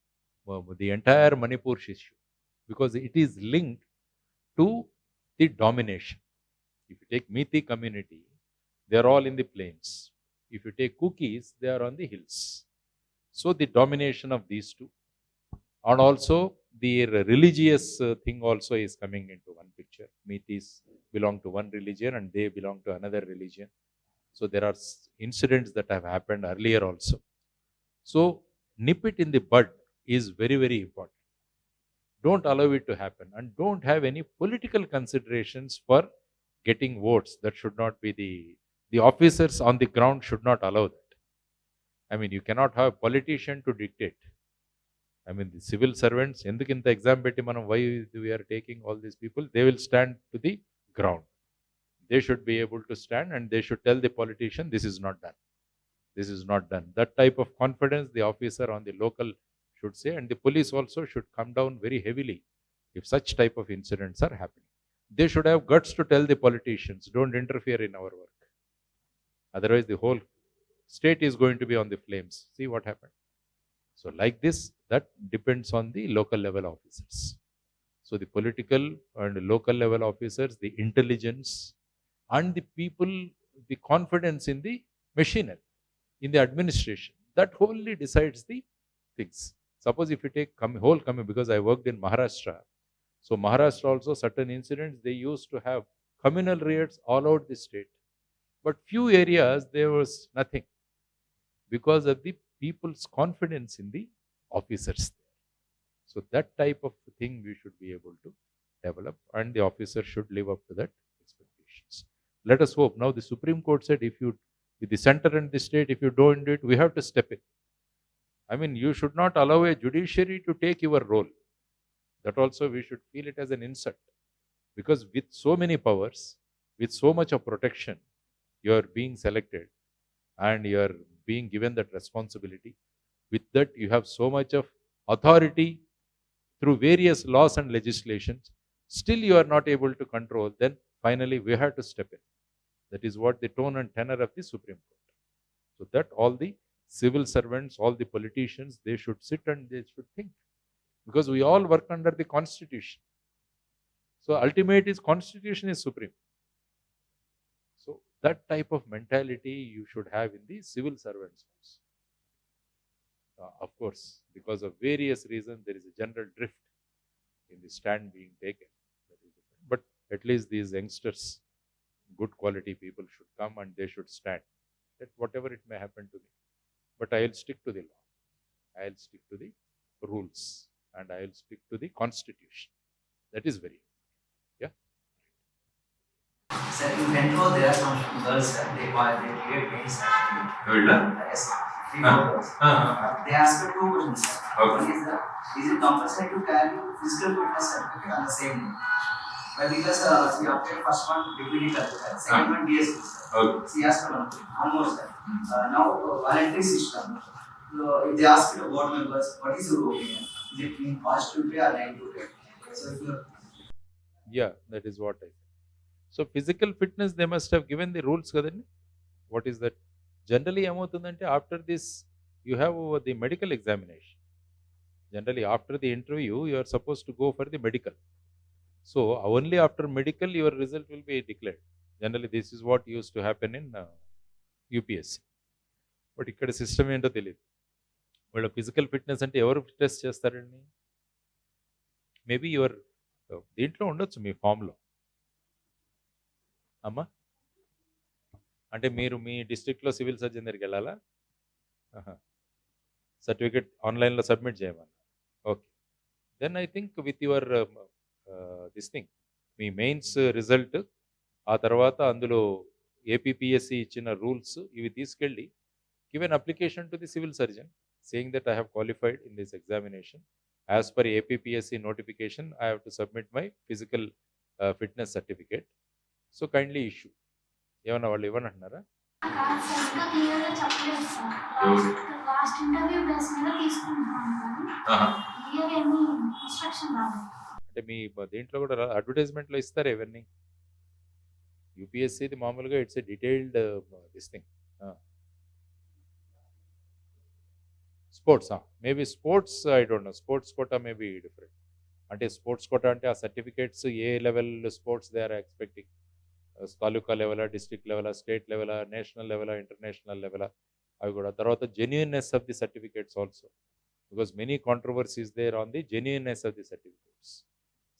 the entire Manipur issue, because it is linked to the domination. If you take Methi community, they are all in the plains. If you take Kukis, they are on the hills. So the domination of these two, and also the religious thing also is coming into one picture. Metis belong to one religion and they belong to another religion. So there are incidents that have happened earlier also. So nip it in the bud is very, very important. Don't allow it to happen, and don't have any political considerations for getting votes. That should not be the officers on the ground should not allow that. I mean, you cannot have a politician to dictate. I mean, the civil servants, endukinta exam petti manam why we are taking all these people, they will stand to the ground. They should be able to stand and they should tell the politician, this is not done. This is not done. That type of confidence the officer on the local should say, and the police also should come down very heavily if such type of incidents are happening. They should have guts to tell the politicians, don't interfere in our work. Otherwise, the whole state is going to be on the flames. See what happened. So like this, that depends on the local level officers. So the political and local level officers, the intelligence, and the people, the confidence in the machinery, in the administration, that wholly decides the things. Suppose if you take whole community, because I worked in Maharashtra, so Maharashtra also certain incidents, they used to have communal riots all over the state. But few areas there was nothing because of the people's confidence in the officers there. So that type of thing we should be able to develop, and the officer should live up to that expectations. Let us hope. Now the Supreme Court said, if you, with the center and the state, if you don't do it, we have to step in. I mean, you should not allow a judiciary to take your role. That also we should feel it as an insult. Because with so many powers, with so much of protection, you are being selected and you are being given that responsibility. With that, you have so much of authority through various laws and legislations. Still, you are not able to control. Then finally, we have to step in. That is what the tone and tenor of the Supreme Court. So that all the civil servants, all the politicians, they should sit and they should think. Because we all work under the Constitution. So ultimate is Constitution is supreme. So that type of mentality you should have in the civil servants. Of course, because of various reasons, there is a general drift in the stand being taken. But at least these youngsters, good quality people should come and they should stand. That whatever it may happen to me. But I will stick to the law. I will stick to the rules. And I will stick to the Constitution. That is very important. Yeah. Sir, in Bengal there are some girls they create games. Yes. Three girls. They ask her two questions. One is it compulsory to carry physical fitness certificate on the same day? Well, because she applied first one deputy collector, second one DSP. She asked one more sir. Now voluntary system. If they ask the board members, what is your opinion? Is it in positive way or negative way? So if you Yeah, that is what I think. So physical fitness, they must have given the rules. What is that? Generally, after this, you have the medical examination. Generally, after the interview, you are supposed to go for the medical. So only after medical, your result will be declared. Generally, this is what used to happen in UPSC. But ikkada system ento teliyadu. Well, physical fitness ante evaru test chestarandi? Maybe your దీంట్లో ఉండొచ్చు మీ ఫామ్లో. అమ్మా అంటే మీరు మీ డిస్ట్రిక్ట్లో civil surgeon దగ్గరికి వెళ్ళాలా? Certificate ఆన్లైన్లో సబ్మిట్ చేయమన్నా. Okay, then I think with your this thing మీ మెయిన్స్ రిజల్ట్, ఆ తర్వాత అందులో ఏపీపీఎస్సి ఇచ్చిన రూల్స్ ఇవి తీసుకెళ్ళి give an application to the civil surgeon saying that I have qualified in this examination as per APPSC notification I have to submit my physical fitness certificate. So kindly issue. ఏమన్నా వాళ్ళు ఇవ్వనంటున్నారా? అంటే మీ దీంట్లో కూడా అడ్వర్టైజ్మెంట్లో ఇస్తారా ఇవన్నీ? యూపీఎస్సీది మామూలుగా it's a detailed this thing. Sports maybe sports I don't know, sports quota maybe different. అంటే స్పోర్ట్స్ కోటా అంటే ఆ certificates a level sports they are expecting, taluka లెవెలా, డిస్ట్రిక్ట్ లెవెలా, స్టేట్ లెవెలా, నేషనల్ లెవెలా, ఇంటర్నేషనల్ లెవెలా, అవి కూడా. తర్వాత genuineness of the certificates also, because many controversies there on the genuineness of the certificates.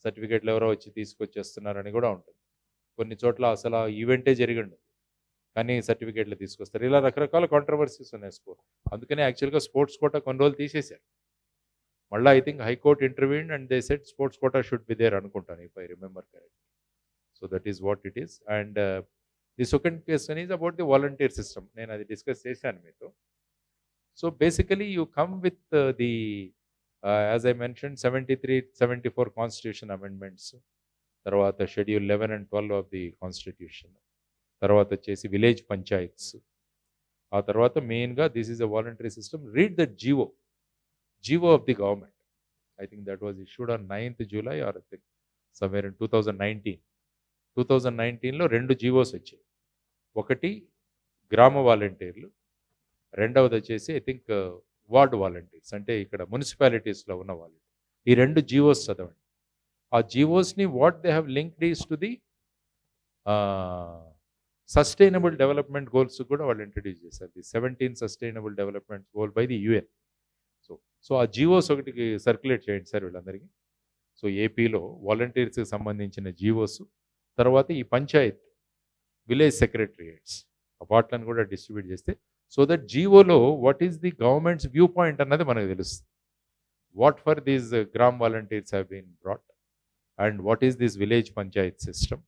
సర్టిఫికేట్లు ఎవరో వచ్చి తీసుకొచ్చేస్తున్నారని కూడా ఉంటుంది. కొన్ని చోట్ల అసలు ఆ ఈవెంటే జరిగిండు కానీ సర్టిఫికేట్లు తీసుకొస్తారు. ఇలా రకరకాల కాంట్రవర్సీస్ ఉన్నాయి స్పోర్ట్. అందుకనే యాక్చువల్గా స్పోర్ట్స్ కోటా కొన్ని రోజులు తీసేశారు. మళ్ళీ ఐ థింక్ హైకోర్ట్ ఇంటర్వ్యూన్ and they set sports quota should be there అనుకుంటాను, if I remember correct. So that is what it is. And the second question is about the volunteer system. నేను అది discuss చేశాను మీతో. So basically you come with the as I mention 73-74 constitution amendments, తర్వాత schedule 11 and 12 of the constitution, తర్వాత వచ్చేసి village panchayats, ఆ తర్వాత మెయిన్గా this is a voluntary system. Read the GO of the government. I think that was issued on 9th July or I think somewhere in 2019. 2019లో 2 GOs వచ్చాయి. ఒకటి గ్రామ వాలంటీర్లు, రెండవది వచ్చేసి ఐ థింక్ వార్డ్ వాలంటీర్స్, అంటే ఇక్కడ మున్సిపాలిటీస్లో ఉన్న వాళ్ళు. ఈ 2 జీవోస్ చదవండి. ఆ జీవోస్ని what they have linked is to the sustainable development goals కూడా వాళ్ళు ఇంట్రడ్యూస్ చేశారు. The 17 sustainable development goal by the UN. So ఆ జీవోస్ ఒకటికి సర్క్యులేట్ చేయండి సార్ వీళ్ళందరికీ. సో ఏపీలో వాలంటీర్స్కి సంబంధించిన జీవోస్, తర్వాత ఈ పంచాయత్ విలేజ్ సెక్రటరియేట్స్ వాటిలను కూడా డిస్ట్రిబ్యూట్ చేస్తే, సో దట్ జీవోలో what is the government's view point అన్నది మనకు తెలుస్తుంది. What for these gram volunteers have been brought and what is this village panchayat system,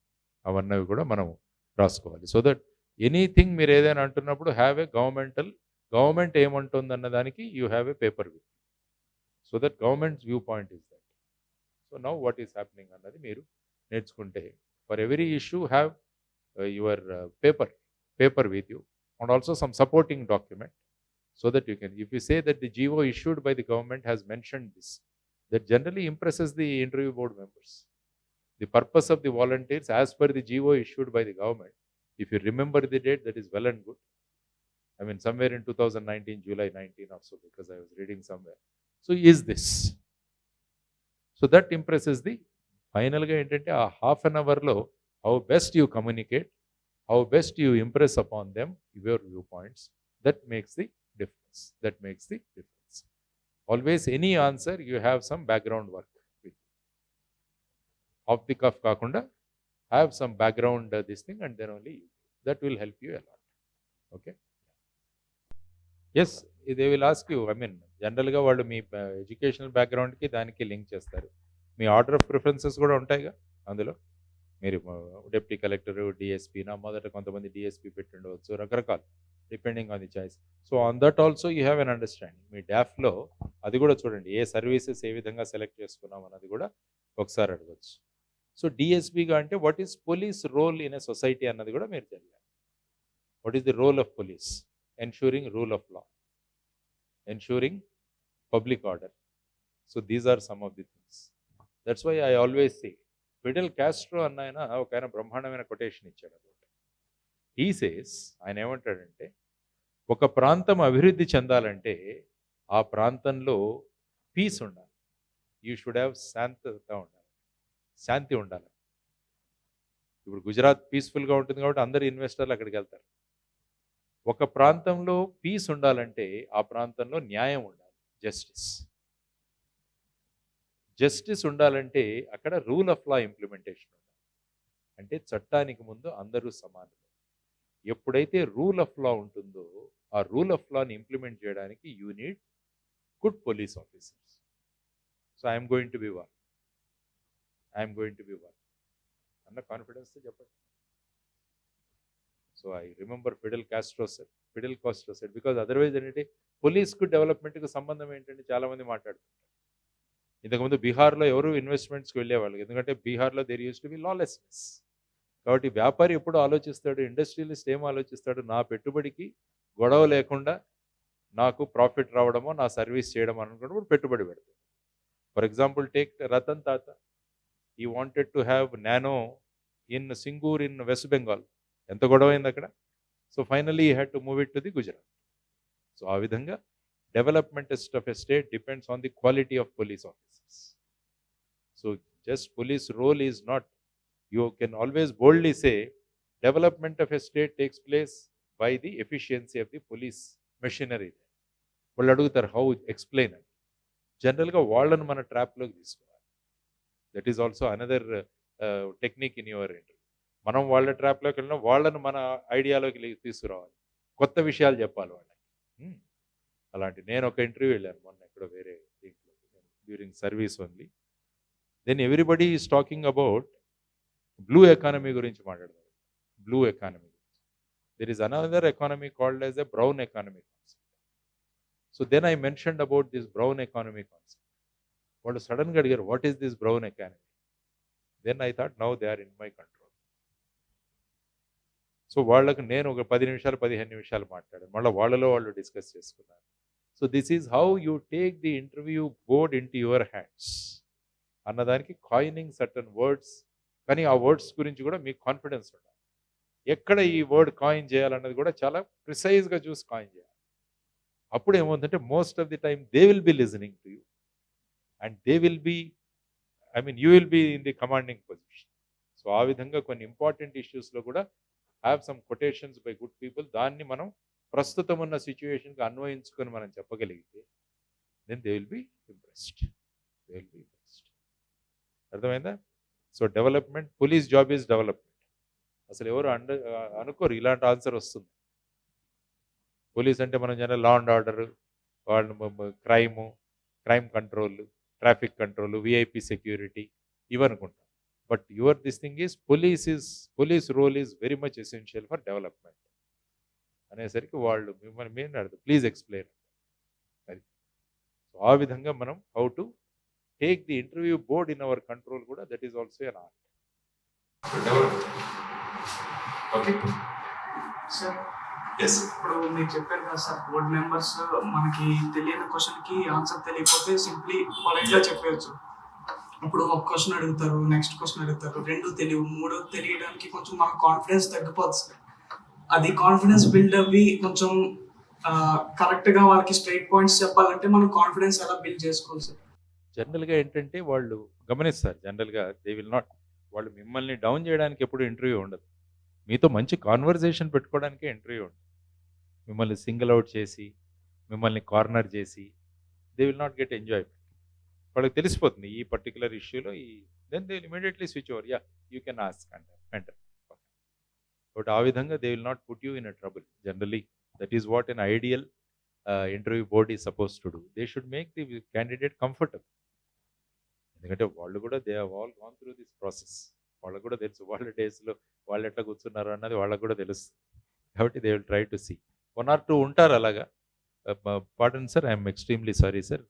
అవన్నవి కూడా మనం రాసుకోవాలి. సో దట్ ఎనీథింగ్ మీరు ఏదైనా అంటున్నప్పుడు హ్యావ్ ఏ గవర్నమెంట్ ఏమంటుంది అన్న దానికి you have a paper with, so that governments view point is that. So now what is happening అన్నది మీరు నేర్చుకుంటే, for every issue have your paper with you and also some supporting document, so that you can, if you say that the GO issued by the government has mentioned this, that generally impresses the interview board members. The purpose of the volunteers as per the GO issued by the government, if you remember the date, that is well and good. I mean somewhere in 2019, July 19 or so, because I was reading somewhere. So is this, so that impresses the final ga entante aa half an hour lo how best you communicate, how best you impress upon them your viewpoints, that makes the difference. Always any answer you have some background work with, off the cuff kaakunda have some background this thing, and then only that will help you a lot. Okay, yes, they will ask you, I mean general ga vallu mee educational background ki daniki link chestaru, me order of preferences కూడా ఉంటాయిగా అందులో. మీరు deputy collector, DSP, నా మొదట కొంతమంది DSP పెట్టి ఉండవచ్చు, రకరకాలు depending on the choice. So on that also you have an understanding. మీ డాఫ్లో అది కూడా చూడండి, ఏ సర్వీసెస్ ఏ విధంగా సెలెక్ట్ చేసుకున్నాం అన్నది కూడా ఒకసారి అడగచ్చు. సో డిఎస్పీగా అంటే what is police role in a society అన్నది కూడా మీరు తెలియాలి. What is the role of police? Ensuring rule of law, ensuring public order. So these are some of the things. That's why I always say, Fidel Castro అన్న ఒక ఆయన బ్రహ్మాండమైన quotation ఇచ్చాడు అనమాట. హీ సేస్, ఆయన ఏమంటాడంటే, ఒక ప్రాంతం అభివృద్ధి చెందాలంటే ఆ ప్రాంతంలో పీస్ ఉండాలి. యూ షుడ్ హ్యావ్ శాంతి ఉండాలి. ఇప్పుడు గుజరాత్ పీస్ఫుల్గా ఉంటుంది కాబట్టి అందరు ఇన్వెస్టర్లు అక్కడికి వెళ్తారు. ఒక ప్రాంతంలో పీస్ ఉండాలంటే ఆ ప్రాంతంలో న్యాయం ఉండాలి, జస్టిస్ ఉండాలంటే అక్కడ రూల్ ఆఫ్ లా ఇంప్లిమెంటేషన్ ఉండాలి. అంటే చట్టానికి ముందు అందరూ సమానమే. ఎప్పుడైతే రూల్ ఆఫ్ లా ఉంటుందో ఆ రూల్ ఆఫ్ లాని ఇంప్లిమెంట్ చేయడానికి you need good police officers. So I'm going to B one అన్న కాన్ఫిడెన్స్తో చెప్పండి. So I remember Fidel Castro said because otherwise ఏంటంటే పోలీస్కు డెవలప్మెంట్కి సంబంధం ఏంటంటే చాలామంది మాట్లాడుతుంటారు. ఇంతకుముందు బీహార్లో ఎవరు ఇన్వెస్ట్మెంట్స్కి వెళ్ళేవాళ్ళు, ఎందుకంటే బీహార్లో there used to be lawlessness. కాబట్టి వ్యాపారి ఎప్పుడు ఆలోచిస్తాడు, ఇండస్ట్రియలిస్ట్ ఏం ఆలోచిస్తాడు, నా పెట్టుబడికి గొడవ లేకుండా నాకు ప్రాఫిట్ రావడమో నా సర్వీస్ చేయడం అనుకున్నప్పుడు పెట్టుబడి పెడతాడు. For example take Ratan Tata, he wanted to have Nano in Singur in West Bengal. ఎంత గొడవ అయింది అక్కడ. So finally he had to move it to the Gujarat. So ఆ విధంగా development of a state depends on the quality of police officers. So just police role is not, you can always boldly say development of a state takes place by the efficiency of the police machinery. వాళ్ళు అడుగుతారు how explain అని. జనరల్గా వాళ్ళను మన ట్రాప్లోకి తీసుకోవాలి. That is also another technique in your interview. మనం వాళ్ళ ట్రాప్లోకి వెళ్ళినా వాళ్ళను మన ఐడియాలోకి తీసుకురావాలి, కొత్త విషయాలు చెప్పాలి వాళ్ళకి. అలాంటి నేను ఒక ఇంటర్వ్యూ వెళ్ళాను మొన్న ఎక్కడో వేరే దీంట్లో, during service only. Then everybody is talking about blue economy గురించి మాట్లాడతారు. Blue economy. There is another economy called as a brown economy concept. So then I mentioned about this brown economy concept. వాళ్ళు సడన్గా అడిగారు what is this brown economy. Then I thought now they are in my control. So వాళ్ళకు నేను ఒక 10 నిమిషాలు 15 నిమిషాలు మాట్లాడాను, మళ్ళీ వాళ్ళలో వాళ్ళు డిస్కస్ చేసుకున్నారు. So this is how you take the interview board in to your hands అన్నదానికి కాయినింగ్ సర్టన్ వర్డ్స్. కానీ ఆ వర్డ్స్ గురించి కూడా మీకు కాన్ఫిడెన్స్ ఉండాలి. ఎక్కడ ఈ వర్డ్ కాయిన్ చేయాలన్నది కూడా చాలా ప్రిసైజ్గా చూసి కాయిన్ చేయాలి. అప్పుడు ఏమవుతుందంటే most of the time they will be listening to you and they will be, you will be in the commanding position. So ఆ విధంగా కొన్ని ఇంపార్టెంట్ ఇష్యూస్లో కూడా have some quotations by good people. దాన్ని మనం ప్రస్తుతం ఉన్న సిచ్యువేషన్కి అన్వయించుకొని మనం చెప్పగలిగితే then they will be impressed. అర్థమైందా? So development, police job is development. అసలు ఎవరు అనుకోరు ఇలాంటి ఆన్సర్ వస్తుంది. పోలీస్ అంటే మనం జనరల్ లా అండ్ ఆర్డర్, వాళ్ళు crime control, traffic control, VIP security ఇవనుకుంటాం. But this thing is police role is very much essential for development అనేసరికి వాళ్ళు మిమ్మల్ని మేము అడుగుతాం ప్లీజ్ ఎక్స్ప్లెయిన్. అది సో ఆ విధంగా మనం how to take the interview board in our control kuda, that is also an art. Okay sir. Yes, ఇప్పుడు మీరు చెప్పారు కదా సార్, బోర్డ్ మెంబర్స్ మనకి తెలియని క్వశ్చన్కి ఆన్సర్ తెలియకపోతే సింప్లీ పొలైట్గా చెప్పవచ్చు. ఇప్పుడు ఒక క్వశ్చన్ అడుగుతారు, నెక్స్ట్ క్వశ్చన్ అడుగుతారు, రెండు తెలియవు, మూడో తెలియడానికి కొంచెం మనకు కాన్ఫిడెన్స్ తగ్గిపోతుంది సార్. అది కాన్ఫిడెన్స్ బిల్డ్ అవ్వి కొంచెం కరెక్ట్గా వాళ్ళకి స్ట్రైట్ పాయింట్స్ చెప్పాలంటే మనం కాన్ఫిడెన్స్ ఎలా బిల్డ్ చేసుకోవాలి సార్? జనరల్గా ఏంటంటే వాళ్ళు గమనిస్తారు, జనరల్గా దే విల్ నాట్, వాళ్ళు మిమ్మల్ని డౌన్ చేయడానికి ఎప్పుడు ఇంటర్వ్యూ ఉండదు, మీతో మంచి కాన్వర్జేషన్ పెట్టుకోవడానికే ఇంటర్వ్యూ ఉంటుంది. మిమ్మల్ని సింగిల్ అవుట్ చేసి, మిమ్మల్ని కార్నర్ చేసి they will not get enjoyment. వాళ్ళకి తెలిసిపోతుంది ఈ పర్టికులర్ ఇష్యూలో then they will immediately switch over, yeah you can ask అంటారు. బట్ ఆ విధంగా they will not put you in a trouble. Generally that is what an ideal interview board is suppose to do. They should make the candidate comfortable. ఎందుకంటే వాళ్ళు కూడా they have all gone through this process. వాళ్ళకు కూడా తెలుసు వాళ్ళ డేస్లో వాళ్ళు ఎట్లా కూర్చున్నారు అన్నది వాళ్ళకు కూడా తెలుస్తుంది. కాబట్టి they will try to see. 1 or 2 ఉంటారు అలాగా, pardon sir, I am extremely sorry sir,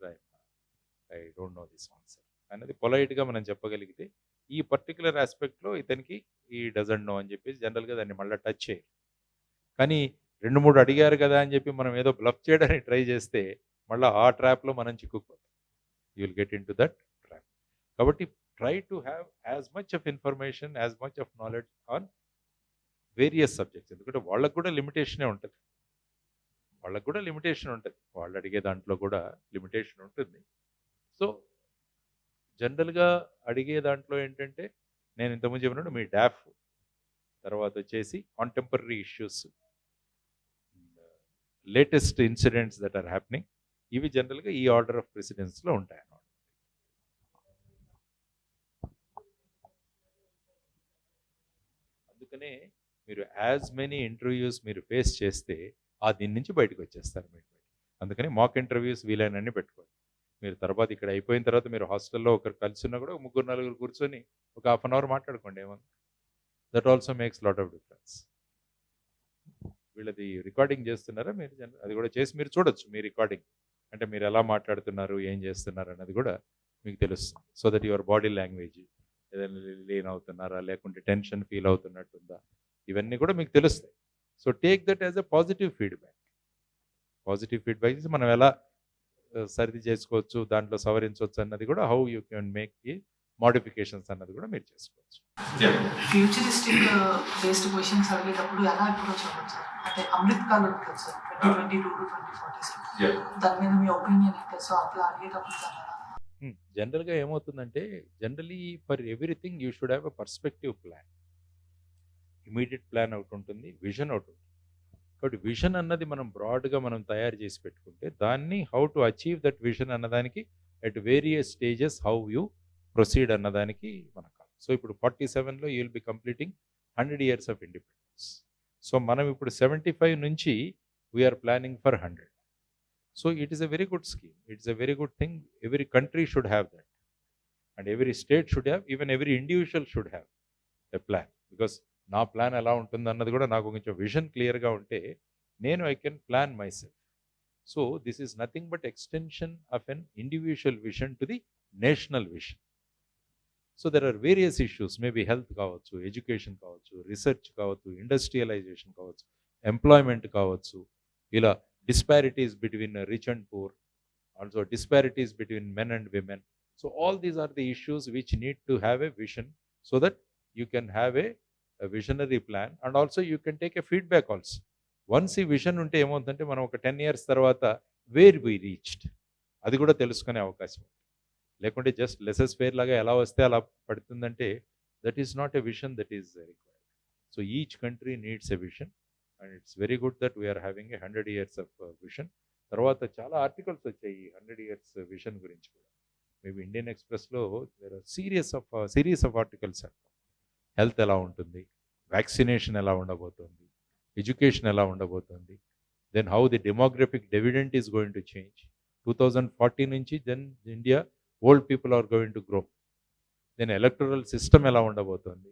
I don't know this answer అనేది పొలైట్గా మనం చెప్పగలిగితే ఈ పర్టికులర్ ఆస్పెక్ట్లో ఇతనికి ఈ డజంట్ నో అని చెప్పేసి జనరల్గా దాన్ని మళ్ళీ టచ్ చేయాలి. కానీ 2-3 అడిగారు కదా అని చెప్పి మనం ఏదో బ్లఫ్ చేయడానికి ట్రై చేస్తే మళ్ళీ ఆ ట్రాప్లో మనం చిక్కుకుపోతాం. You will get into that trap. కాబట్టి try to have as much of information, as much of knowledge on various subjects. ఎందుకంటే వాళ్ళకు కూడా లిమిటేషనే ఉంటుంది, వాళ్ళు అడిగే దాంట్లో కూడా లిమిటేషన్ ఉంటుంది. సో జనరల్గా అడిగే దాంట్లో ఏంటంటే నేను ఇంతకుముందు చెప్పినట్టు మీ డాఫ్, తర్వాత వచ్చేసి contemporary issues, latest incidents that are happening, ఇవి జనరల్గా ఈ ఆర్డర్ ఆఫ్ ప్రెసిడెన్స్లో ఉంటాయి అన్నమాట. అందుకనే మీరు యాజ్ మెనీ ఇంటర్వ్యూస్ మీరు ఫేస్ చేస్తే దీని నుంచి బయటకు వచ్చేస్తారు మీరు. అందుకని మాక్ ఇంటర్వ్యూస్ వీలైనన్ని పెట్టుకోండి. మీరు తర్వాత ఇక్కడ అయిపోయిన తర్వాత మీరు హాస్టల్లో ఒకరు కలిసి ఉన్నా కూడా 3-4 కూర్చొని ఒక హాఫ్ అన్ అవర్ మాట్లాడుకోండి ఏమన్నా. That also makes lot of difference. వీళ్ళది రికార్డింగ్ చేస్తున్నారా మీరు? అది కూడా చేసి మీరు చూడొచ్చు మీ రికార్డింగ్. అంటే మీరు ఎలా మాట్లాడుతున్నారు, ఏం చేస్తున్నారు అన్నది కూడా మీకు తెలుస్తుంది. So that your body language ఏదైనా లీన్ అవుతున్నారా, లేకుంటే టెన్షన్ ఫీల్ అవుతున్నట్టుందా, ఇవన్నీ కూడా మీకు తెలుస్తాయి. So take that as a positive feedback. Positive feedback మనం ఎలా సరిది చేసుకోవచ్చు, దాంట్లో సవరించవచ్చు అన్నది కూడా, హౌ యూ కెన్ మేక్ ఈ మోడిఫికేషన్స్ అన్నది కూడా మీరు చేసుకోవచ్చు. ఫ్యూచరిస్టిక్ బేస్డ్ క్వశ్చన్స్ అడిగేటప్పుడు ఎలా అప్రోచ్ అవ్వచ్చు సార్? అంటే అమృత్ కాల్ ఉంది కదా సార్, 2022 to 2046, దాని మీద మీ ఒపీనియన్ ఏంటి? సో అట్లా అడిగేటప్పుడు జనరల్గా ఏమవుతుందంటే, generally for everything you should have a perspective plan. Immediate plan ఒకటి ఉంటుంది, విజన్ ఒకటి ఉంటుంది. కాబట్టి విజన్ అన్నది మనం బ్రాడ్గా మనం తయారు చేసి పెట్టుకుంటే, దాన్ని how to achieve that vision అన్నదానికి at various stages how you proceed అన్నదానికి మనకు. సో ఇప్పుడు 47లో you will be completing 100 years of independence. So మనం ఇప్పుడు 75 నుంచి we are planning for 100. So it is a very good scheme, it's a very good thing. Every country should have that, and every state should have, even every individual should have a plan. Because నా plan ఎలా ఉంటుంది అన్నది కూడా నాకు కొంచెం vision క్లియర్గా ఉంటే నేను I can plan myself. So this is nothing but extension of an individual vision to the national vision. So there are various issues, maybe health కావచ్చు, ఎడ్యుకేషన్ కావచ్చు, రీసెర్చ్ కావచ్చు, ఇండస్ట్రియలైజేషన్ కావచ్చు, ఎంప్లాయ్మెంట్ కావచ్చు, ఇలా disparities between rich and poor, also disparities between men and women. So all these are the issues which need to have a vision, so that you can have a visionary plan, and also you can take a feedback also. Once ఈ vision ఉంటే ఏమవుతుందంటే, మనం ఒక 10 years తర్వాత where we reached అది కూడా తెలుసుకునే అవకాశం. లేకుంటే జస్ట్ లెసెస్ ఫేర్ లాగా ఎలా వస్తే అలా పడుతుందంటే, that is not a vision that is required. So each country needs a vision, and it's very good that we are having a 100 years of vision. తర్వాత చాలా ఆర్టికల్స్ వచ్చాయి ఈ 100 years విజన్ గురించి కూడా. మేబీ ఇండియన్ ఎక్స్ప్రెస్లో there are series of articles. Health ఎలా ఉంటుంది, vaccination ఎలా ఉండబోతుంది, ఎడ్యుకేషన్ ఎలా ఉండబోతుంది, then how the demographic dividend is going to change 2040 నుంచి. Then India old people are going to grow. Then electoral system ఎలా ఉండబోతుంది,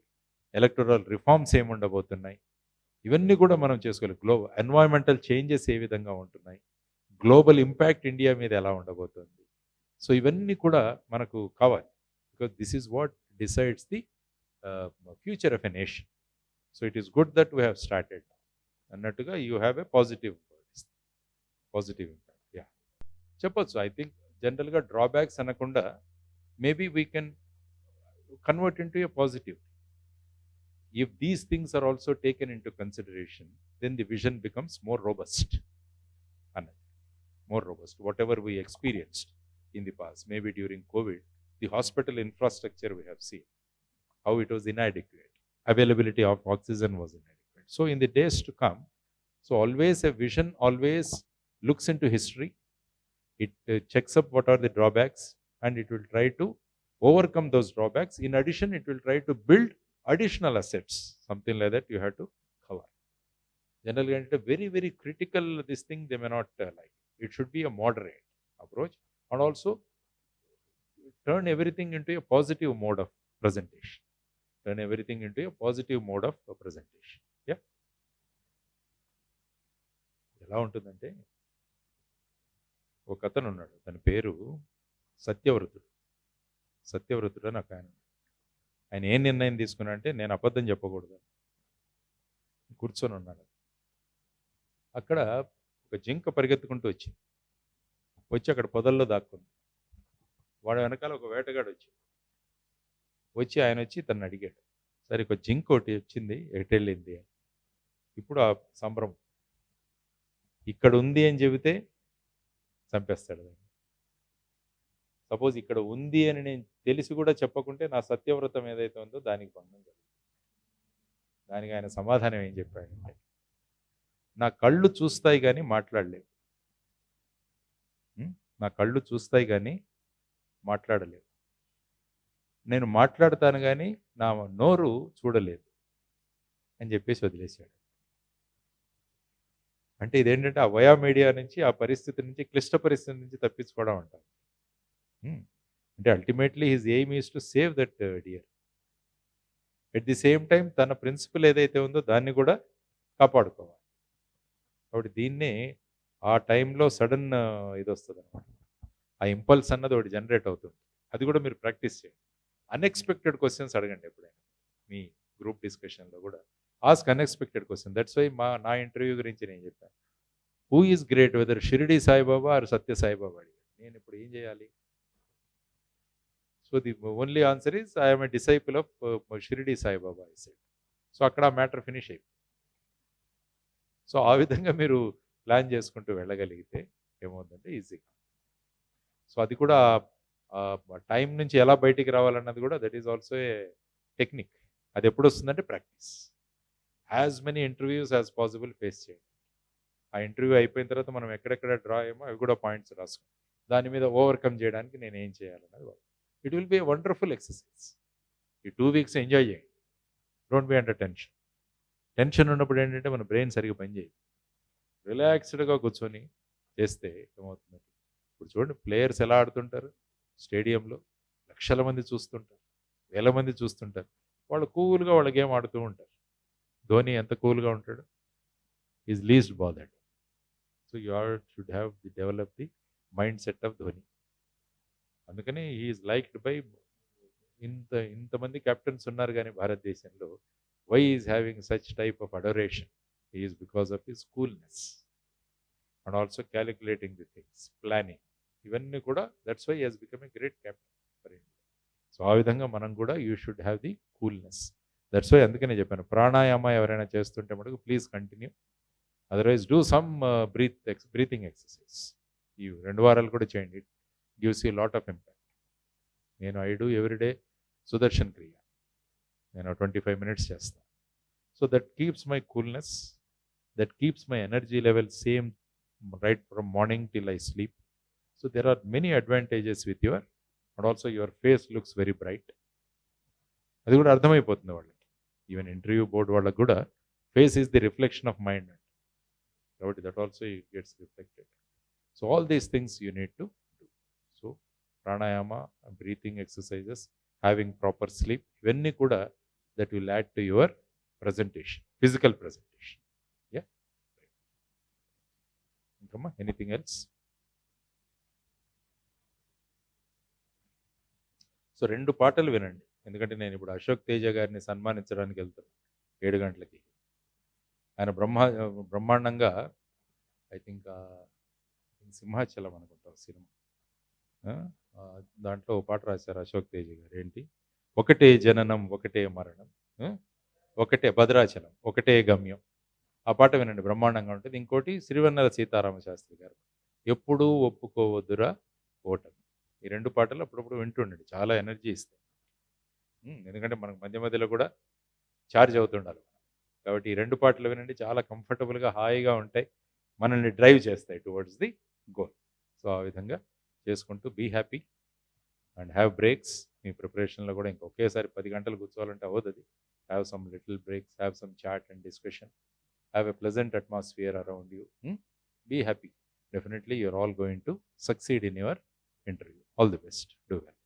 ఎలక్టరల్ రిఫార్మ్స్ ఏమి ఉండబోతున్నాయి, ఇవన్నీ కూడా మనం చేసుకోవాలి. గ్లోబల్ ఎన్వైరన్మెంటల్ చేంజెస్ ఏ విధంగా ఉంటున్నాయి, గ్లోబల్ ఇంపాక్ట్ ఇండియా మీద ఎలా ఉండబోతుంది. సో ఇవన్నీ కూడా మనకు కావాలి, because this is what decides the future of a nation. So it is good that we have started అన్నట్టుగా you have a positive impact. Yeah చెప్పొచ్చు. ఐ థింక్ జనరల్గా డ్రాబ్యాక్స్ అనకుండా maybe we can convert into a positive. If these things are also taken into consideration, then the vision becomes more robust. Whatever we experienced in the past, maybe during COVID, the hospital infrastructure we have seen, how it was inadequate. Availability of oxygen was inadequate. So in the days to come, so always a vision always looks into history. It checks up what are the drawbacks, and it will try to overcome those drawbacks. In addition, it will try to build additional assets, something like that you have to cover. Generally, very, very critical this thing they may not like. It should be a moderate approach, and also turn everything into a positive mode of presentation. Yeah. ఎలా ఉంటుందంటే, ఒక అతను ఉన్నాడు, తన పేరు సత్యవ్రతుడు అని ఒక ఆయన ఏం నిర్ణయం తీసుకున్నా అంటే, నేను అబద్ధం చెప్పకూడదు కూర్చొని ఉన్నాడు. అక్కడ ఒక జింక పరిగెత్తుకుంటూ వచ్చి అక్కడ పొదల్లో దాక్కుంది. వాడు వెనకాల ఒక వేటగాడు వచ్చి ఆయన వచ్చి తను అడిగాడు, సరే ఒక జింక ఒకటి వచ్చింది, ఎటెళ్ళింది అని. ఇప్పుడు ఆ సంబరం, ఇక్కడ ఉంది అని చెబితే చంపేస్తాడు దాన్ని. సపోజ్ ఇక్కడ ఉంది అని నేను తెలిసి కూడా చెప్పకుంటే నా సత్యవ్రతం ఏదైతే ఉందో దానికి భంగం జరుగుతుంది. దానికి ఆయన సమాధానం ఏం చెప్పాడంటే, నా కళ్ళు చూస్తాయి కానీ మాట్లాడలేవు. నేను మాట్లాడతాను కానీ నా నోరు చూడలేదు. అని చెప్పేసి వదిలేశాడు. అంటే ఇదేంటంటే ఆ వయా మీడియా నుంచి, ఆ పరిస్థితి నుంచి, క్లిష్ట పరిస్థితి నుంచి తప్పించుకోవడం అంటారు. అంటే ultimately his aim is to save that dear. At the same time తన ప్రిన్సిపల్ ఏదైతే ఉందో దాన్ని కూడా కాపాడుకోవాలి. కాబట్టి దీన్నే ఆ టైంలో సడన్ ఇది వస్తుంది అనమాట. ఆ ఇంపల్స్ అన్నది ఒకటి జనరేట్ అవుతుంది. అది కూడా మీరు ప్రాక్టీస్ చేయండి. అన్ఎక్స్పెక్టెడ్ క్వశ్చన్స్ అడగండి ఎప్పుడైనా. మీ గ్రూప్ డిస్కషన్లో కూడా ask unexpected question. That's why నా ఇంటర్వ్యూ గురించి నేను చెప్పాను. Who is great, whether Shirdi Saibaba or Satya Saibaba అడిగాను. నేను ఇప్పుడు ఏం చేయాలి? So the only answer is I'm a disciple of Shirdi Saibaba I said. So అక్కడ ఆ మ్యాటర్ ఫినిష్ అయిపోయింది. సో ఆ విధంగా మీరు ప్లాన్ చేసుకుంటూ వెళ్ళగలిగితే ఏమవుతుందంటే ఈజీగా. సో అది కూడా టైం నుంచి ఎలా బయటికి రావాలన్నది కూడా that is also a technique. అది ఎప్పుడు వస్తుందంటే practice. As many interviews as possible face చేయండి. ఆ ఇంటర్వ్యూ అయిపోయిన తర్వాత మనం ఎక్కడెక్కడ డ్రా అయ్యామో అవి కూడా పాయింట్స్ రాసుకోండి. దాని మీద ఓవర్కమ్ చేయడానికి నేను ఏం చేయాలన్నది. It will B a wonderful exercise. ఈ 2 weeks ఎంజాయ్ చేయండి. Don't be under tension. Tension ఉన్నప్పుడు ఏంటంటే మన బ్రెయిన్ సరిగ్గా పనిచేయదు. రిలాక్స్డ్గా కూర్చొని చేస్తే ఏమవుతుందంటే, ఇప్పుడు చూడండి ప్లేయర్స్ ఎలా ఆడుతుంటారు స్టేడియంలో. లక్షల మంది చూస్తుంటారు, వేల మంది చూస్తుంటారు. వాళ్ళు కూల్గా వాళ్ళ గేమ్ ఆడుతూ ఉంటారు. ధోని ఎంత కూల్గా ఉంటాడు? Is least bothered. So you should have the develop the mindset of Dhoni. అందుకని ఈజ్ లైక్డ్ బై ఇంతమంది కెప్టెన్స్ ఉన్నారు కానీ భారతదేశంలో why is having such type of adoration is because of his coolness and also calculating the things, planning, ఇవన్నీ కూడా that's why he's become a great captain for India. So ఆ విధంగా మనం కూడా you should have the coolness. That's why అందుకనే చెప్పాను, ప్రాణాయామ ఎవరైనా చేస్తుంటే మటుకు please continue. Otherwise do some breathing exercise. ఈ 2 వారాలు కూడా చేయండి. Gives you lot of impact. నేను I do everyday Sudarshan Kriya. నేను 25 minutes చేస్తాను. So that keeps my coolness, that keeps my energy level same right from morning till I sleep. So there are many advantages with your and also your face looks very bright. అది కూడా అర్థమైపోతుంది వాళ్ళకి. Even interview board వాళ్ళకి కూడా face is the reflection of mind అంటే. కాబట్టి that also gets reflected. So all these things you need to do. So pranayama, breathing exercises, having proper sleep, ఇవన్నీ కూడా that will add to your presentation, physical presentation. Yeah. Incomma, anything else? So 2 పాటలు వినండి. ఎందుకంటే నేను ఇప్పుడు అశోక్ తేజ గారిని సన్మానించడానికి వెళ్తాను 7 గంటలకి. ఆయన బ్రహ్మాండంగా ఐ థింక్ సింహాచలం అనుకుంటాం సినిమా, దాంట్లో ఒక పాట రాశారు అశోక్ తేజ గారు. ఏంటి? ఒకటే జననం ఒకటే మరణం, ఒకటే భద్రాచలం ఒకటే గమ్యం. ఆ పాట వినండి, బ్రహ్మాండంగా ఉంటుంది. ఇంకోటి సిరివెన్నెల సీతారామ శాస్త్రి గారు, ఎప్పుడూ ఒప్పుకోవద్దురా ఓటమి. ఈ 2 పాటలు అప్పుడప్పుడు వింటుండండి, చాలా ఎనర్జీ ఇస్తాయి. ఎందుకంటే మనకు మధ్య మధ్యలో కూడా ఛార్జ్ అవుతుండాలి. కాబట్టి ఈ 2 పాటలు వినండి, చాలా కంఫర్టబుల్గా హాయిగా ఉంటాయి, మనల్ని డ్రైవ్ చేస్తాయి టువర్డ్స్ ది గోల్. సో ఆ విధంగా చేసుకుంటూ be happy and have breaks. మీ ప్రిపరేషన్లో కూడా ఇంకా ఒకేసారి 10 గంటలు కూర్చోవాలంటే అవ్వదు. Have some little breaks, have some chat and discussion, have a pleasant atmosphere around you. Be happy. Definitely you're all going to succeed in your interview. All the best. Do well.